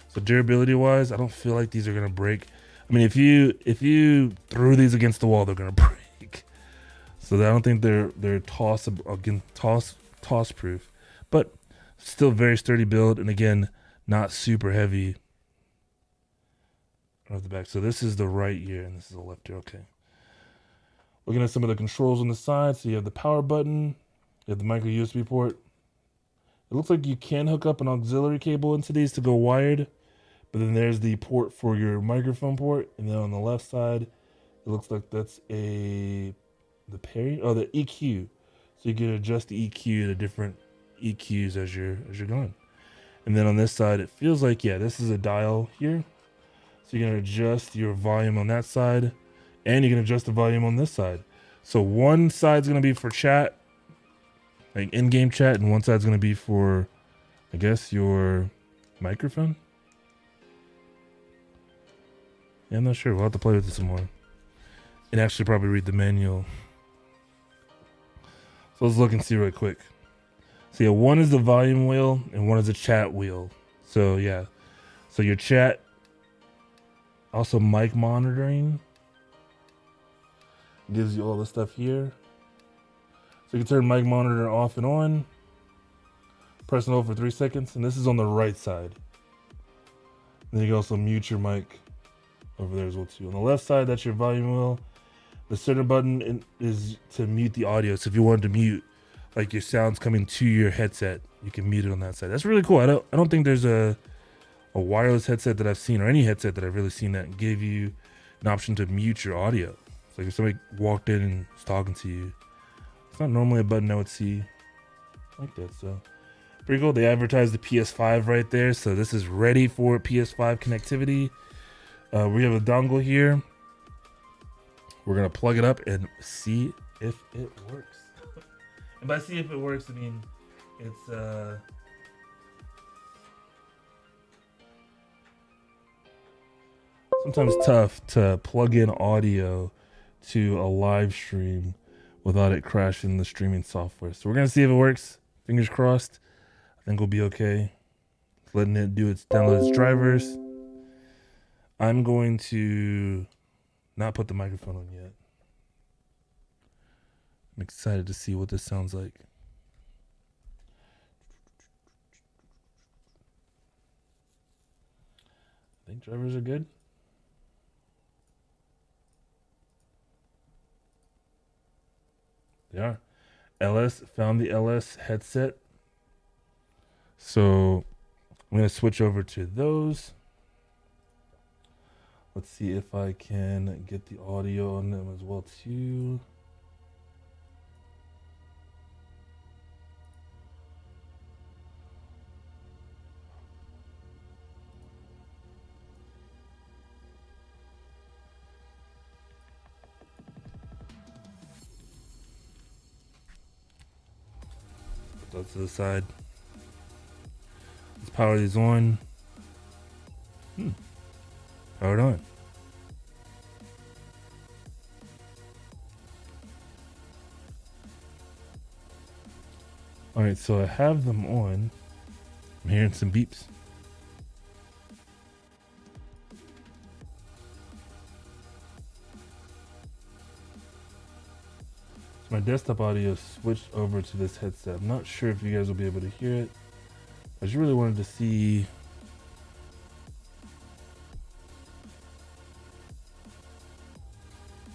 So durability wise, I don't feel like these are gonna break. I mean, if you threw these against the wall, they're gonna break. So I don't think they're toss proof, but still very sturdy build, and again, not super heavy. Off the back. So this is the right ear, and this is the left ear. Okay. Looking at some of the controls on the side, so you have the power button, you have the micro USB port. It looks like you can hook up an auxiliary cable into these to go wired. But then there's the port for your microphone port, and then on the left side, it looks like that's the EQ. So you can adjust the EQ to different EQs as you're going. And then on this side, it feels like this is a dial here. So you can adjust your volume on that side, and you can adjust the volume on this side. So one side's gonna be for chat, like in-game chat, and one side's gonna be for, I guess, your microphone. Yeah, I'm not sure. We'll have to play with this some more. And actually probably read the manual. So let's look and see real quick. So yeah, one is the volume wheel and one is a chat wheel. So yeah. So your chat, also mic monitoring. Gives you all the stuff here. So you can turn mic monitor off and on. Press and hold for 3 seconds. And this is on the right side. Then you can also mute your mic over there as well too. On the left side, that's your volume wheel. The center button is to mute the audio. So if you wanted to mute like your sounds coming to your headset, you can mute it on that side. That's really cool. I don't think there's a wireless headset that I've seen, or any headset that I've really seen, that give you an option to mute your audio. It's like if somebody walked in and was talking to you, it's not normally a button I would see like that. So pretty cool. They advertised the PS5 right there. So this is ready for PS5 connectivity. We have a dongle here. We're gonna plug it up and see if it works. And by see if it works, I mean it's sometimes tough to plug in audio to a live stream without it crashing the streaming software. So we're gonna see if it works. Fingers crossed. I think we'll be okay. Letting it download its drivers. I'm going to not put the microphone on yet. I'm excited to see what this sounds like. I think drivers are good. They are. Found the LS headset. So I'm going to switch over to those. Let's see if I can get the audio on them as well too. That's to the side. Let's power these on. Powered on. All right, so I have them on. I'm hearing some beeps. My desktop audio switched over to this headset. I'm not sure if you guys will be able to hear it. I just really wanted to see.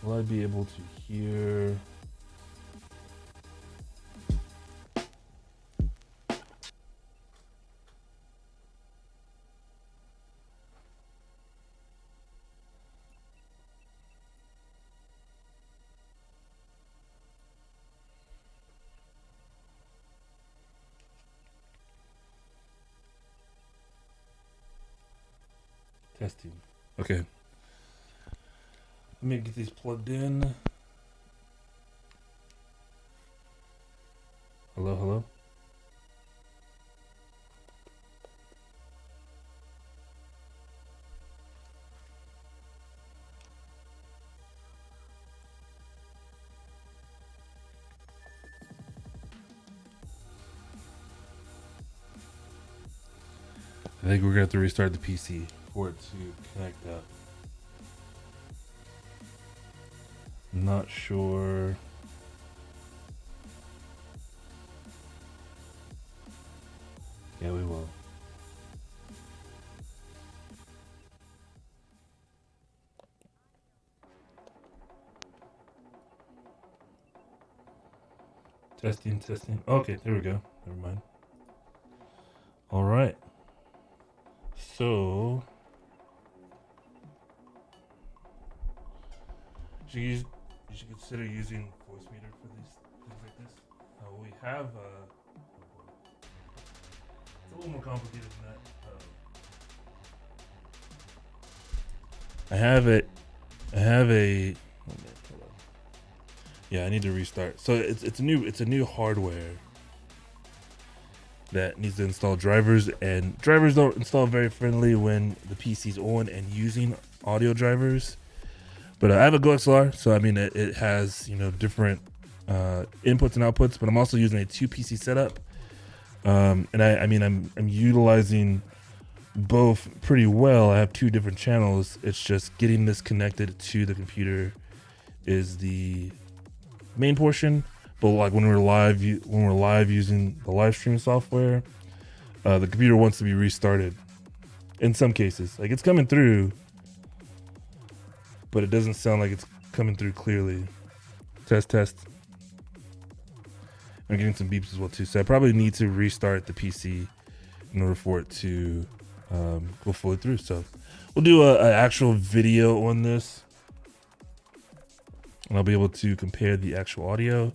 Will I be able to hear? Testing. Okay. Let me get these plugged in. Hello, hello. I think we're gonna have to restart the PC for it to connect up. Not sure. Yeah, we will. Testing, testing. Okay, there we go. Never mind. All right. So you should consider using Voicemeeter for these things like this. We have it's a little more complicated than that. I have a yeah, I need to restart. So it's a new hardware that needs to install drivers, and drivers don't install very friendly when the PC's on and using audio drivers. But I have a GoXLR, so I mean it has, you know, different inputs and outputs, but I'm also using a 2 PC setup. And I'm utilizing both pretty well. I have 2 different channels. It's just getting this connected to the computer is the main portion. But like when we're live using the live stream software, the computer wants to be restarted. In some cases, like it's coming through, but it doesn't sound like it's coming through clearly. Test. I'm getting some beeps as well too, so I probably need to restart the PC in order for it to go fully through. So we'll do an actual video on this, and I'll be able to compare the actual audio,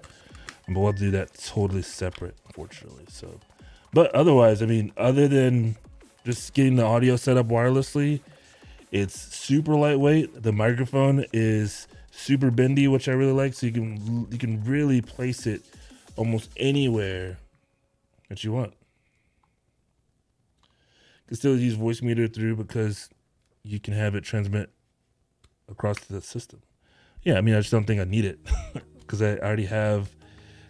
but we'll do that totally separate, unfortunately. So, but otherwise, I mean, other than just getting the audio set up wirelessly, it's super lightweight. The microphone is super bendy, which I really like. So you can really place it almost anywhere that you want. You can still use Voicemeeter through because you can have it transmit across the system. Yeah, I mean, I just don't think I need it because I already have.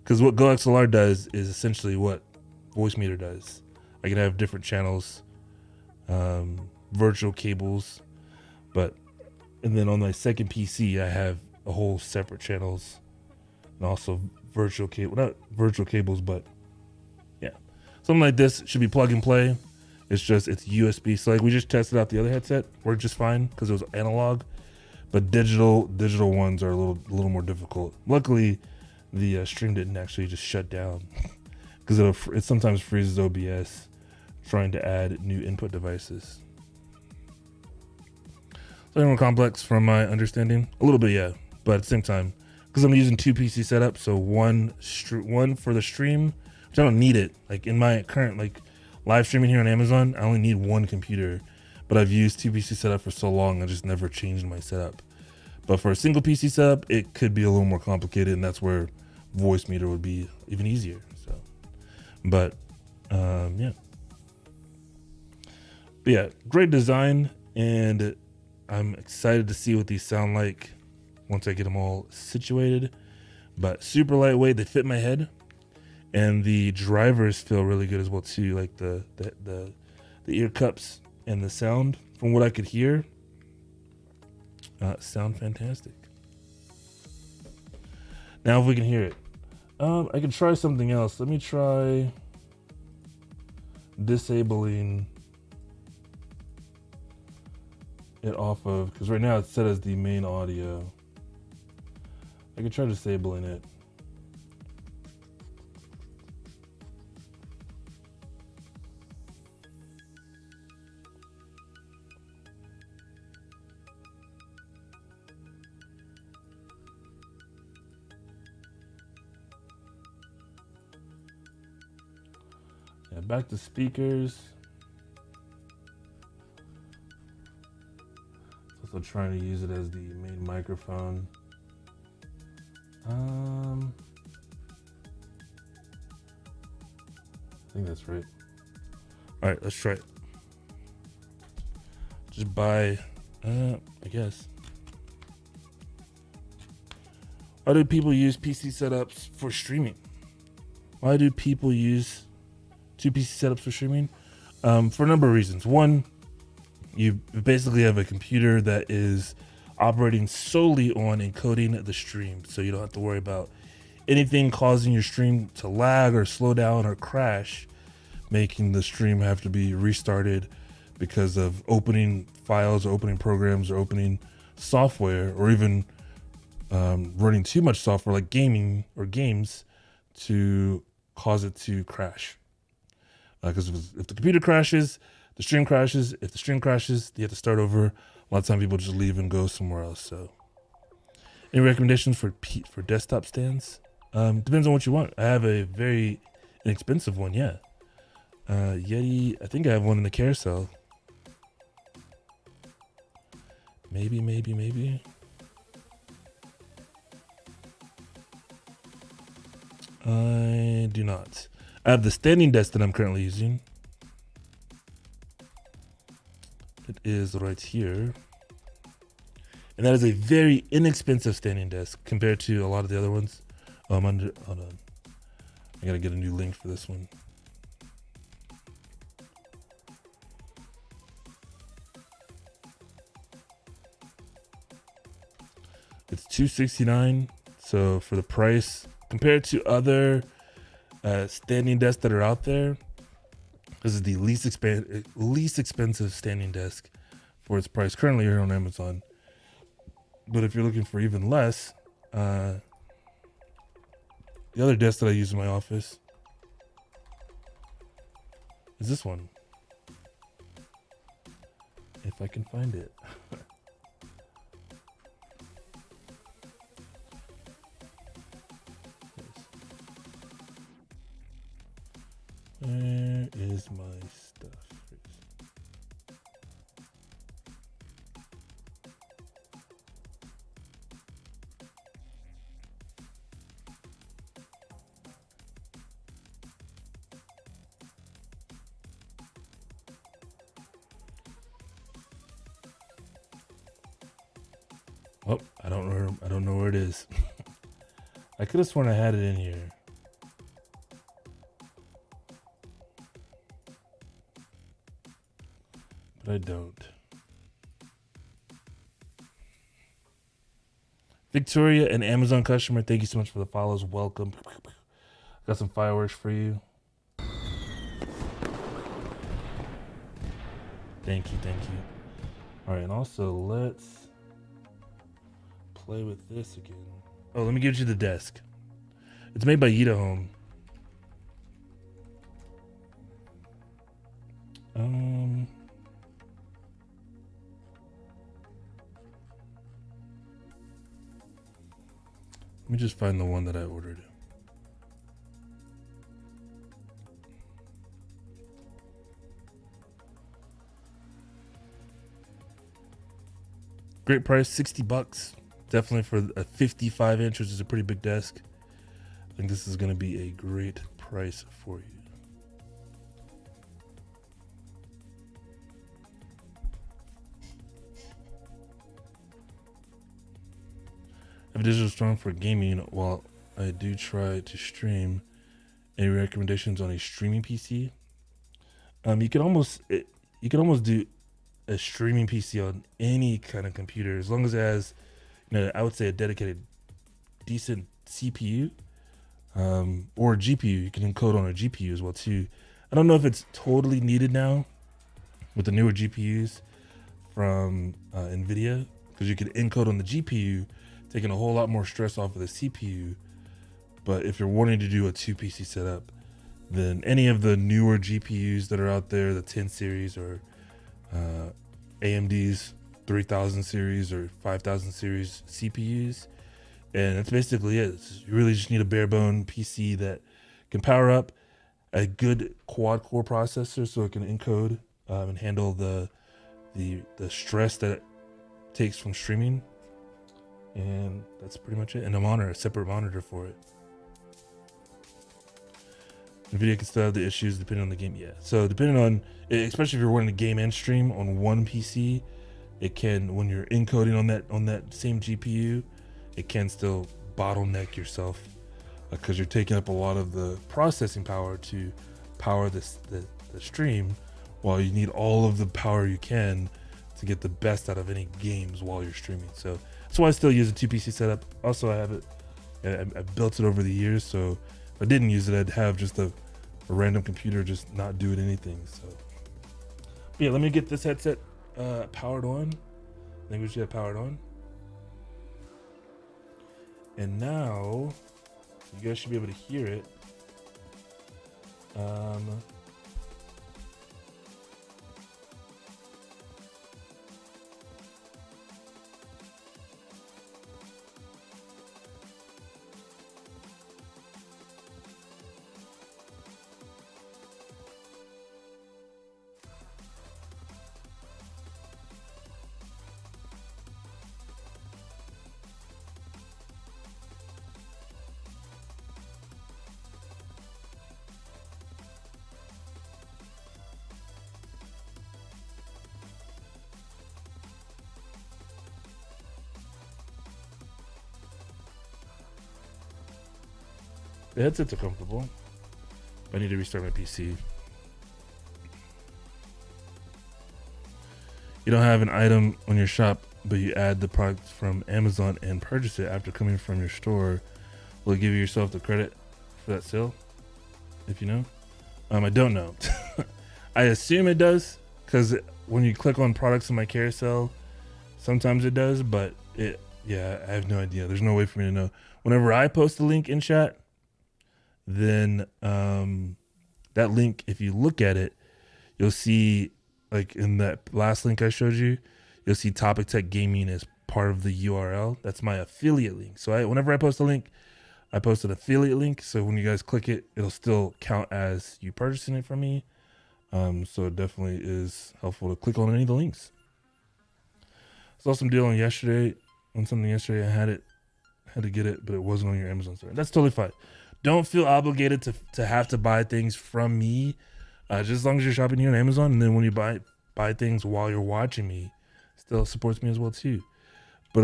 Because what GoXLR does is essentially what Voicemeeter does. I can have different channels, virtual cables. And then on my second PC, I have a whole separate channels and also virtual cable, not virtual cables, but yeah, something like this should be plug and play. It's USB. So like we just tested out the other headset, worked just fine because it was analog, but digital ones are a little more difficult. Luckily, the stream didn't actually just shut down because it sometimes freezes OBS trying to add new input devices. Slightly more complex from my understanding. A little bit, yeah. But at the same time, because I'm using 2 PC setups, so one for the stream, which I don't need it. Like in my current live streaming here on Amazon, I only need 1 computer. But I've used 2 PC setup for so long, I just never changed my setup. But for a single PC setup, it could be a little more complicated, and that's where Voicemeeter would be even easier. So, But yeah. But yeah, great design, and I'm excited to see what these sound like once I get them all situated. But super lightweight, they fit my head, and the drivers feel really good as well too. Like the ear cups and the sound, from what I could hear, sound fantastic. Now if we can hear it, I can try something else. Let me try disabling it off of, because right now it's set as the main audio. I could try disabling it. Yeah, back to speakers. Also trying to use it as the main microphone. I think that's right. All right, let's try it. Just buy, I guess. Why do people use PC setups for streaming? Why do people use two PC setups for streaming? For a number of reasons. One, you basically have a computer that is operating solely on encoding the stream, so you don't have to worry about anything causing your stream to lag or slow down or crash, making the stream have to be restarted because of opening files or opening programs or opening software, or even running too much software like gaming or games to cause it to crash. Because if the computer crashes, the stream crashes. If the stream crashes, you have to start over. A lot of times people just leave and go somewhere else. So, any recommendations for desktop stands? Depends on what you want. I have a very inexpensive one. Yeah, Yeti. I think I have one in the carousel. Maybe. I do not. I have the standing desk that I'm currently using. It is right here. And that is a very inexpensive standing desk compared to a lot of the other ones. Hold on. I gotta get a new link for this one. It's $269. So for the price, compared to other standing desks that are out there, this is the least expensive standing desk for its price currently here on Amazon. But if you're looking for even less, the other desk that I use in my office is this one. If I can find it. Where is my stuff? Oh, I don't know where it is. I could have sworn I had it in here. But I don't. Victoria, an Amazon customer, thank you so much for the follows. Welcome. Got some fireworks for you. Thank you. All right, and also let's play with this again. Oh, let me give you the desk. It's made by Yita Home. Let me just find the one that I ordered. Great price, $60. Definitely for a 55 inch, which is a pretty big desk. I think this is going to be a great price for you. have digital strong for gaming while I do try to stream. Any recommendations on a streaming PC? You can almost do a streaming PC on any kind of computer as long as it has, I would say a dedicated, decent CPU, or GPU. You can encode on a GPU as well too. I don't know if it's totally needed now with the newer GPUs from NVIDIA, because you can encode on the GPU, taking a whole lot more stress off of the CPU. But if you're wanting to do a 2 PC setup, then any of the newer GPUs that are out there, the 10 series or AMD's 3000 series or 5000 series CPUs, and that's basically it. You really just need a bare bone PC that can power up a good quad core processor so it can encode and handle the stress that it takes from streaming, and that's pretty much it. And a separate monitor for it. NVIDIA can still have the issues depending on the game. Yeah. So depending on, especially if you're running a game and stream on one PC, it can, when you're encoding on that same GPU, it can still bottleneck yourself because you're taking up a lot of the processing power to power the stream, while you need all of the power you can to get the best out of any games while you're streaming. So that's why I still use a 2 PC setup. Also, I have it, I built it over the years, so if I didn't use it, I'd have just a random computer just not doing anything. So but yeah, let me get this headset powered on. I think we should have powered on. And now you guys should be able to hear it. The headsets are comfortable. I need to restart my PC. You don't have an item on your shop, but you add the product from Amazon and purchase it after coming from your store. Will it give yourself the credit for that sale? If you know? I don't know. I assume it does, because when you click on products in my carousel, sometimes it does, but I have no idea. There's no way for me to know. Whenever I post a link in chat, then that link, if you look at it, you'll see, like in that last link I showed you, you'll see Topic Tech Gaming as part of the URL. That's my affiliate link. So whenever I post a link, I post an affiliate link. So when you guys click it, it'll still count as you purchasing it from me. So it definitely is helpful to click on any of the links. I saw some deal on something yesterday. I had to get it, but it wasn't on your Amazon store. That's totally fine. Don't feel obligated to have to buy things from me, just as long as you're shopping here on Amazon. And then when you buy things while you're watching me, still supports me as well too. But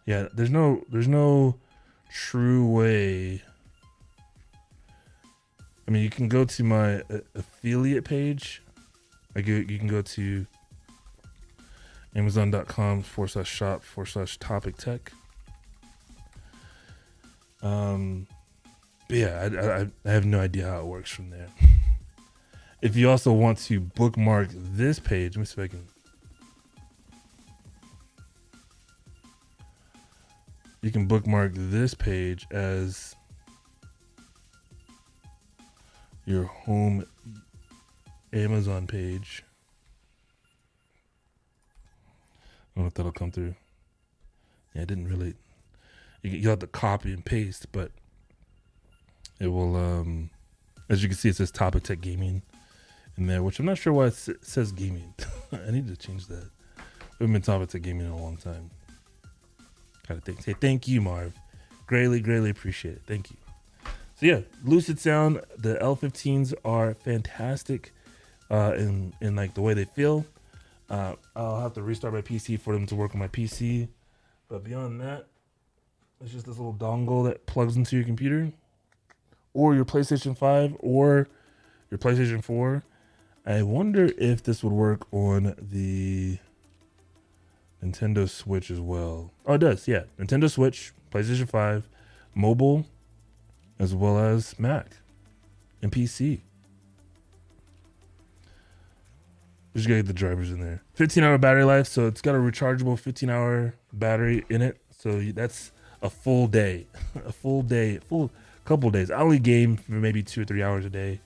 yeah, there's no true way. I mean, you can go to my affiliate page. You can go to Amazon.com/shop/Topic Tech. But yeah, I have no idea how it works from there. If you also want to bookmark this page, let me see if I can. You can bookmark this page as your home Amazon page. I don't know if that'll come through. Yeah, it didn't really. You have to copy and paste, but it will, as you can see, it says Topic Tech Gaming in there, which I'm not sure why it says gaming. I need to change that. We haven't been Topic Tech Gaming in a long time. Gotta say thank you, Marv. Greatly appreciate it. Thank you. So yeah, Lucid Sound, the L15s are fantastic in like the way they feel. I'll have to restart my PC for them to work on my PC. But beyond that, It's just this little dongle that plugs into your computer or your PlayStation 5 or your PlayStation 4. I wonder if this would work on the Nintendo Switch as well. Oh, it does. Yeah. Nintendo Switch, PlayStation 5, mobile, as well as Mac and PC. Just gotta get the drivers in there. 15-hour battery life, so it's got a rechargeable 15-hour battery in it. So that's a full day, full couple days. I only game for maybe 2 or 3 hours a day,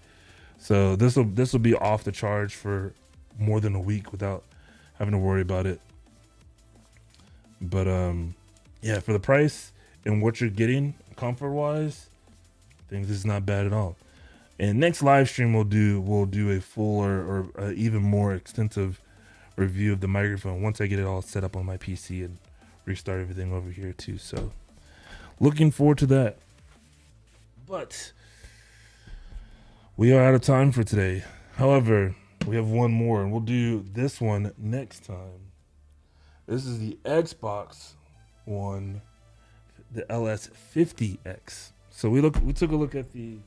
so this will be off the charge for more than a week without having to worry about it. But yeah, for the price and what you're getting comfort wise, I think this is not bad at all. And next live stream we'll do a fuller or even more extensive review of the microphone once I get it all set up on my PC and restart everything over here too. So looking forward to that. But we are out of time for today. However, we have one more, and we'll do this one next time. This is the Xbox One, the LS50X. So we took a look at the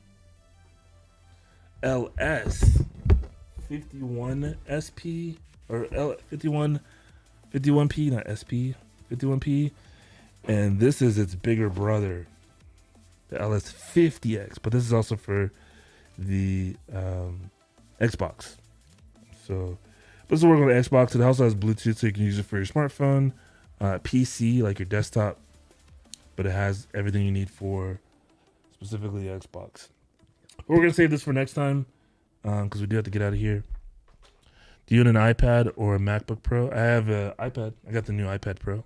LS51SP or L51P, not SP, 51P, and this is its bigger brother, the LS50X. But this is also for the Xbox. So this will work on the Xbox. It also has Bluetooth, so you can use it for your smartphone, PC, like your desktop. But it has everything you need for specifically the Xbox. But we're gonna save this for next time because we do have to get out of here. Do you own an iPad or a MacBook Pro? I have an iPad. I got the new iPad Pro.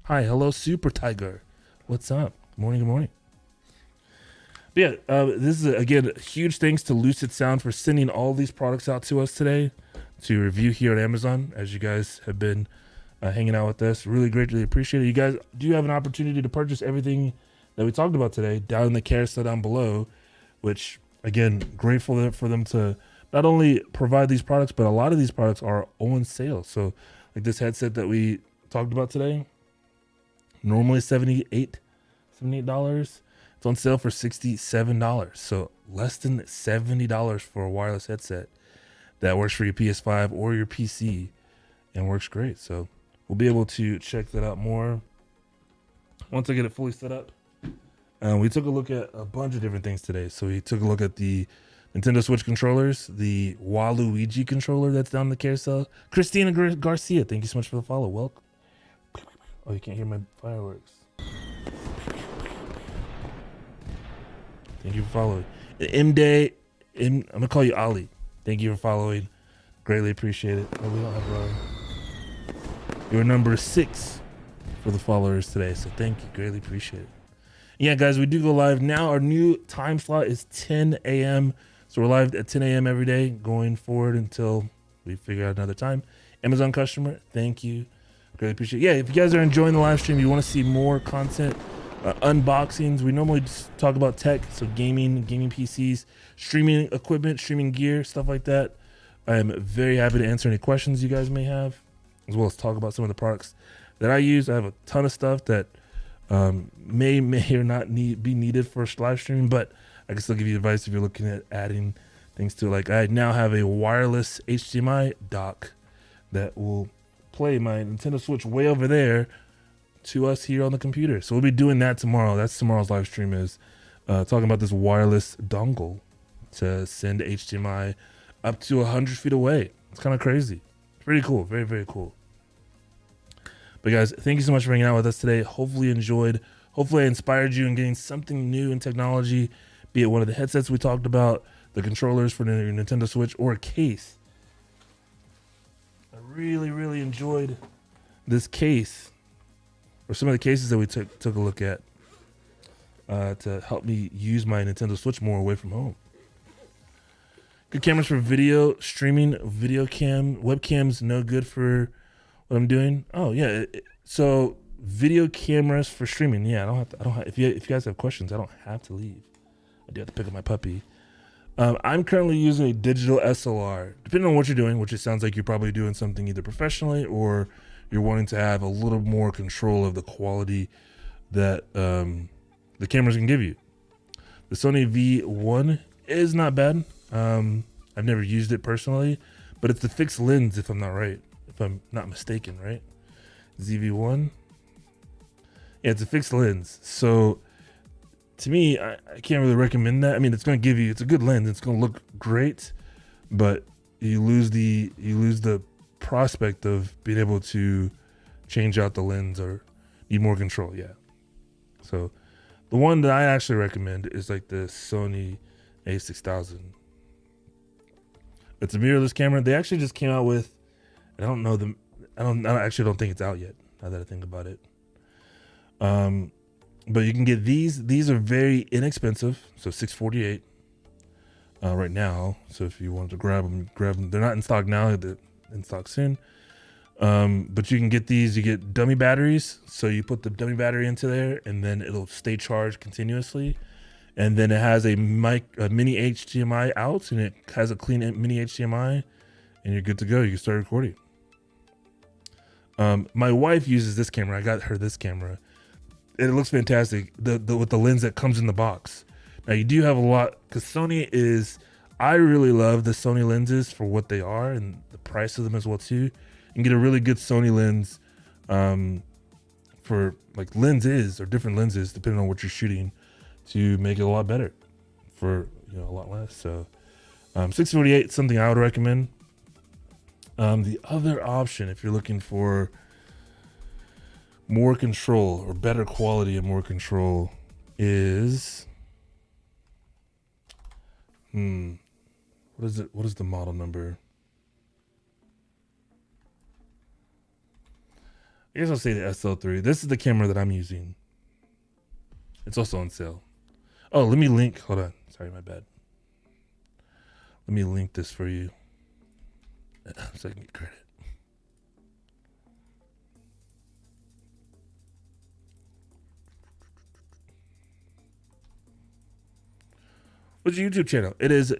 Hi, hello, Super Tiger. What's up? Good morning. Good morning. But yeah, this is again huge thanks to Lucid Sound for sending all these products out to us today to review here at Amazon. As you guys have been hanging out with us, really greatly appreciate it. You guys do have an opportunity to purchase everything that we talked about today down in the carousel down below, which again, grateful for them to not only provide these products, but a lot of these products are on sale. So like this headset that we talked about today, normally $78. It's on sale for $67. So less than $70 for a wireless headset that works for your PS5 or your PC and works great. So we'll be able to check that out more once I get it fully set up. We took a look at a bunch of different things today. So we took a look at the Nintendo Switch controllers, the Waluigi controller that's down the carousel. Christina Garcia, thank you so much for the follow. Welcome. Oh, you can't hear my fireworks. Thank you for following. M-Day, I'm going to call you Ali. Thank you for following. Greatly appreciate it. Oh, we don't have Ryan. You're number 6 for the followers today, so thank you. Greatly appreciate it. Yeah, guys, we do go live now. Our new time slot is 10 a.m. So we're live at 10 a.m. every day going forward until we figure out another time. Amazon customer, thank you. Greatly appreciate it. Yeah, if you guys are enjoying the live stream, you want to see more content, unboxings. We normally just talk about tech, so gaming PCs, streaming equipment, streaming gear, stuff like that. I am very happy to answer any questions you guys may have, as well as talk about some of the products that I use. I have a ton of stuff that may or not be needed for live streaming, but I can still give you advice if you're looking at adding things to it. Like I now have a wireless HDMI dock that will play my Nintendo Switch way over there to us here on the computer. So we'll be doing that tomorrow. That's tomorrow's live stream, is talking about this wireless dongle to send HDMI up to 100 feet away. It's kind of crazy. Pretty cool. Very, very cool. But guys, thank you so much for hanging out with us today. Hopefully you enjoyed. Hopefully I inspired you in getting something new in technology, be it one of the headsets we talked about, the controllers for your Nintendo Switch, or a case. I really, really enjoyed this case, or some of the cases that we took a look at to help me use my Nintendo Switch more away from home. Good cameras for video streaming, video cam. Webcam's no good for what I'm doing. Oh yeah, so video cameras for streaming. Yeah, I don't have. If you guys have questions, I don't have to leave. I do have to pick up my puppy. I'm currently using a digital SLR. Depending on what you're doing, which it sounds like you're probably doing something either professionally or you're wanting to have a little more control of the quality that the cameras can give you. The Sony V1 is not bad. I've never used it personally, but it's the fixed lens if I'm not mistaken, right? ZV1. Yeah, it's a fixed lens. So to me, I can't really recommend that. I mean, it's a good lens. It's going to look great, but you lose the prospect of being able to change out the lens or need more control. Yeah. So the one that I actually recommend is like the Sony A6000. It's a mirrorless camera. They actually just came out with, I actually don't think it's out yet, now that I think about it. But you can get these. These are very inexpensive. So $648 right now. So if you wanted to grab them. They're not in stock now. They're in stock soon. But you can get these. You get dummy batteries. So you put the dummy battery into there, and then it'll stay charged continuously. And then it has a mini HDMI out, and it has a clean mini HDMI, and you're good to go. You can start recording. My wife uses this camera. I got her this camera, and it looks fantastic. With the lens that comes in the box. Now you do have a lot, because I really love the Sony lenses for what they are and the price of them as well too. You can get a really good Sony lens, for like lenses or different lenses depending on what you're shooting, to make it a lot better for a lot less. So $648 something I would recommend. The other option, if you're looking for more control or better quality and more control, is what is it? What is the model number? I guess I'll say the SL3. This is the camera that I'm using. It's also on sale. Oh, let me link. Hold on. Sorry, my bad. Let me link this for you so I can get credit. What's your YouTube channel? It is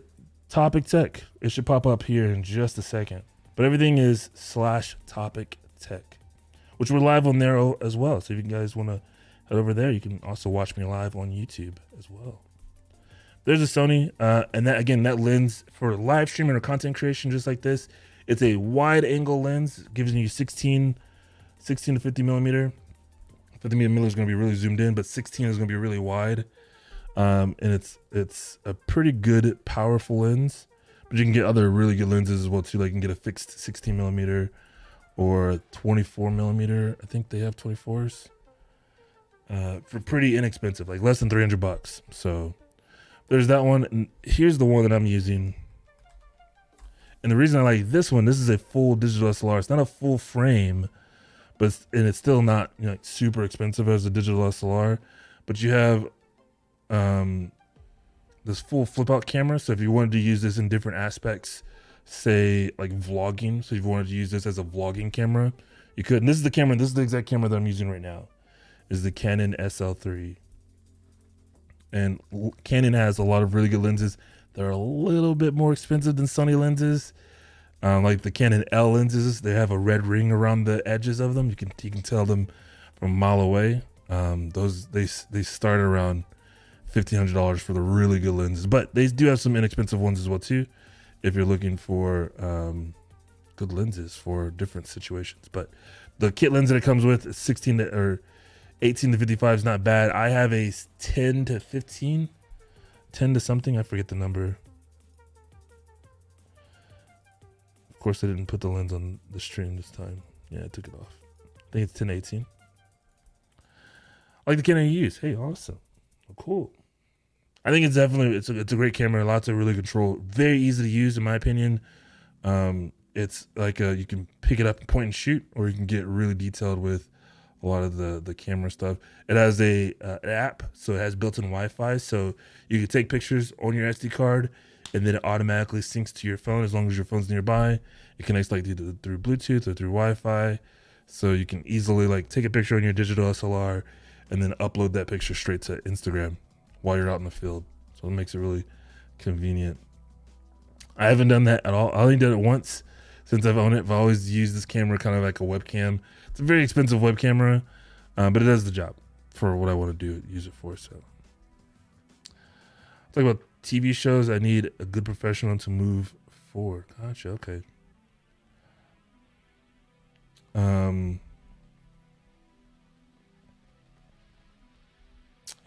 Topic Tech. It should pop up here in just a second. But everything is /Topic Tech, which we're live on there as well. So if you guys want to head over there, you can also watch me live on YouTube as well. There's a Sony, and that lens for live streaming or content creation, just like this, it's a wide angle lens, giving you 16 to 50 millimeter. 50 millimeter is going to be really zoomed in, but 16 is going to be really wide. And it's a pretty good, powerful lens, but you can get other really good lenses as well too. Like you can get a fixed 16 millimeter or 24 millimeter. I think they have 24s, for pretty inexpensive, like less than $300. So there's that one. And here's the one that I'm using. And the reason I like this one, this is a full digital SLR. It's not a full frame, but it's still not like super expensive as a digital SLR. But you have this full flip out camera. So if you wanted to use this in different aspects, say like vlogging, so if you wanted to use this as a vlogging camera, you could. And this is the exact camera that I'm using right now, is the Canon SL3. And Canon has a lot of really good lenses. They're a little bit more expensive than Sony lenses. Like the Canon L lenses, they have a red ring around the edges of them. You can tell them from a mile away. Those they start around $1,500 for the really good lenses, but they do have some inexpensive ones as well too, if you're looking for good lenses for different situations. But the kit lens that it comes with is 18 to 55 is not bad. I have a 10 to 15, 10 to something. I forget the number. Of course, I didn't put the lens on the stream this time. Yeah, I took it off. I think it's 10 to 18. I like the Canon you use. Hey, awesome. Oh, cool. I think it's definitely, it's a great camera. Lots of really control. Very easy to use, in my opinion. It's like you can pick it up and point and shoot, or you can get really detailed with a lot of the camera stuff. It has an app, so it has built-in Wi-Fi, so you can take pictures on your SD card, and then it automatically syncs to your phone as long as your phone's nearby. It connects like either through Bluetooth or through Wi-Fi, so you can easily like take a picture on your digital SLR and then upload that picture straight to Instagram while you're out in the field. So it makes it really convenient. I haven't done that at all. I only did it once. since I've owned it. I've always used this camera kind of like a webcam. It's a very expensive web camera, but it does the job for what I want to use it for. So, talk about TV shows. I need a good professional to move forward. Gotcha. Okay.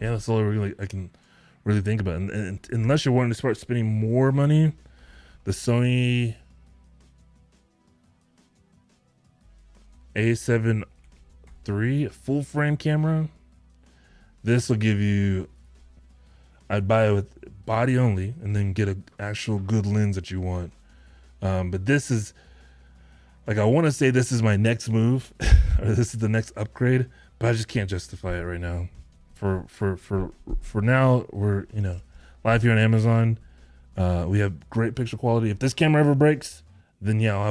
Yeah, that's all I can really think about. And unless you're wanting to start spending more money, the Sony A7 III full frame camera, this will give you, I'd buy it with body only and then get an actual good lens that you want. But this is, like, I want to say this is my next move or this is the next upgrade, but I just can't justify it right now. For now, we're, live here on Amazon. We have great picture quality. If this camera ever breaks, then yeah, I'll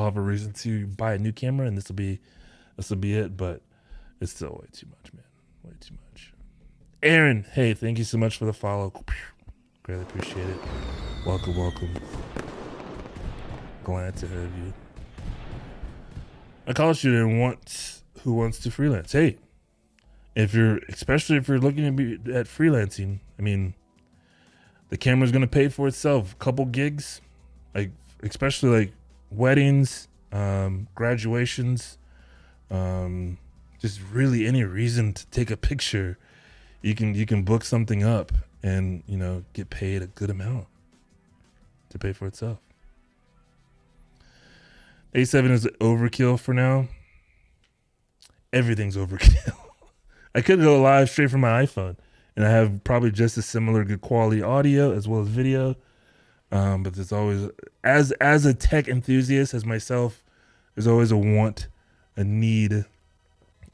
have a reason to buy a new camera, and this will be it. But it's still way too much, man. Way too much. Aaron, hey, thank you so much for the follow. Greatly appreciate it. Welcome. Glad to have you. A college student who wants to freelance. Hey, especially if you're looking at freelancing, I mean, the camera's gonna pay for itself. Couple gigs, like especially like weddings, graduations, just really any reason to take a picture, you can book something up and get paid a good amount to pay for itself. A7 is overkill for now. Everything's overkill. I could go live straight from my iPhone, and I have probably just as similar good quality audio as well as video. But there's always, as a tech enthusiast as myself, there's always a want, a need,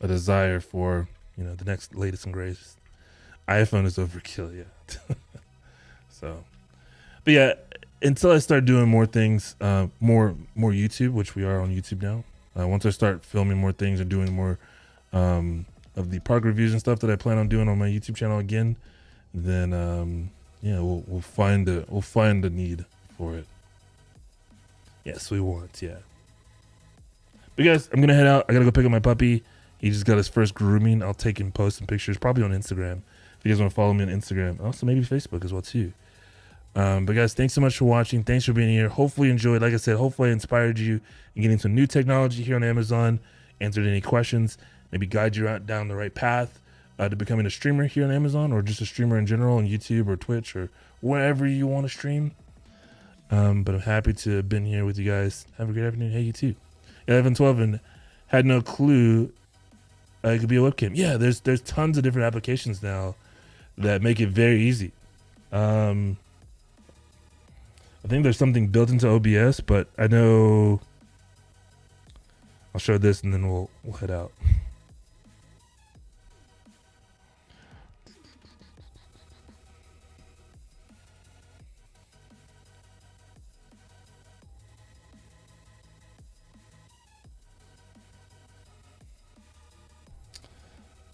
a desire for the next latest and greatest. iPhone is overkill, yeah. So, but yeah, until I start doing more things, more YouTube, which we are on YouTube now. Once I start filming more things and doing more of the product reviews and stuff that I plan on doing on my YouTube channel again, then we'll find the need for it. Yes, we want, yeah. But guys, I'm gonna head out. I gotta go pick up my puppy. He just got his first grooming. I'll take him, post some pictures, probably on Instagram. If you guys want to follow me on Instagram, also maybe Facebook as well too. But guys, thanks so much for watching. Thanks for being here. Hopefully you enjoyed. Like I said, hopefully I inspired you in getting some new technology here on Amazon, answered any questions, maybe guide you out down the right path to becoming a streamer here on Amazon, or just a streamer in general on YouTube or Twitch or wherever you want to stream. But I'm happy to have been here with you guys. Have a great afternoon. Hey, you too. 1112 and had no clue it could be a webcam. Yeah, there's tons of different applications now that make it very easy. I think there's something built into OBS, but I know I'll show this and then we'll head out.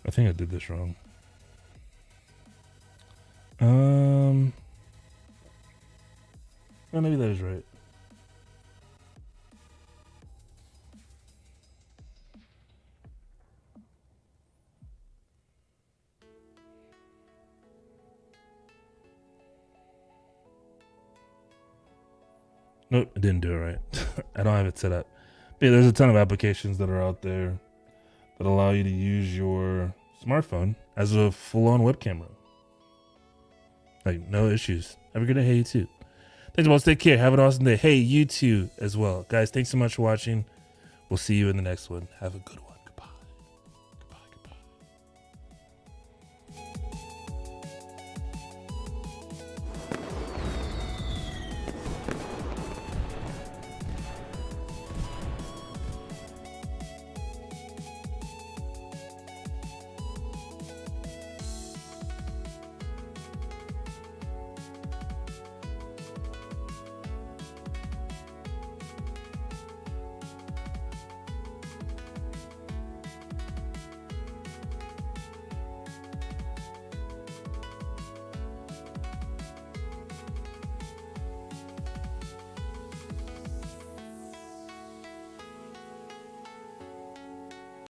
I think I did this wrong. Well, maybe that is right. Nope, I didn't do it right. I don't have it set up. But yeah, there's a ton of applications that are out there that allow you to use your smartphone as a full-on web camera. Like, no issues. Have a good day. Hey, you too. Thanks, boss. Take care. Have an awesome day. Hey, you too as well. Guys, thanks so much for watching. We'll see you in the next one. Have a good one.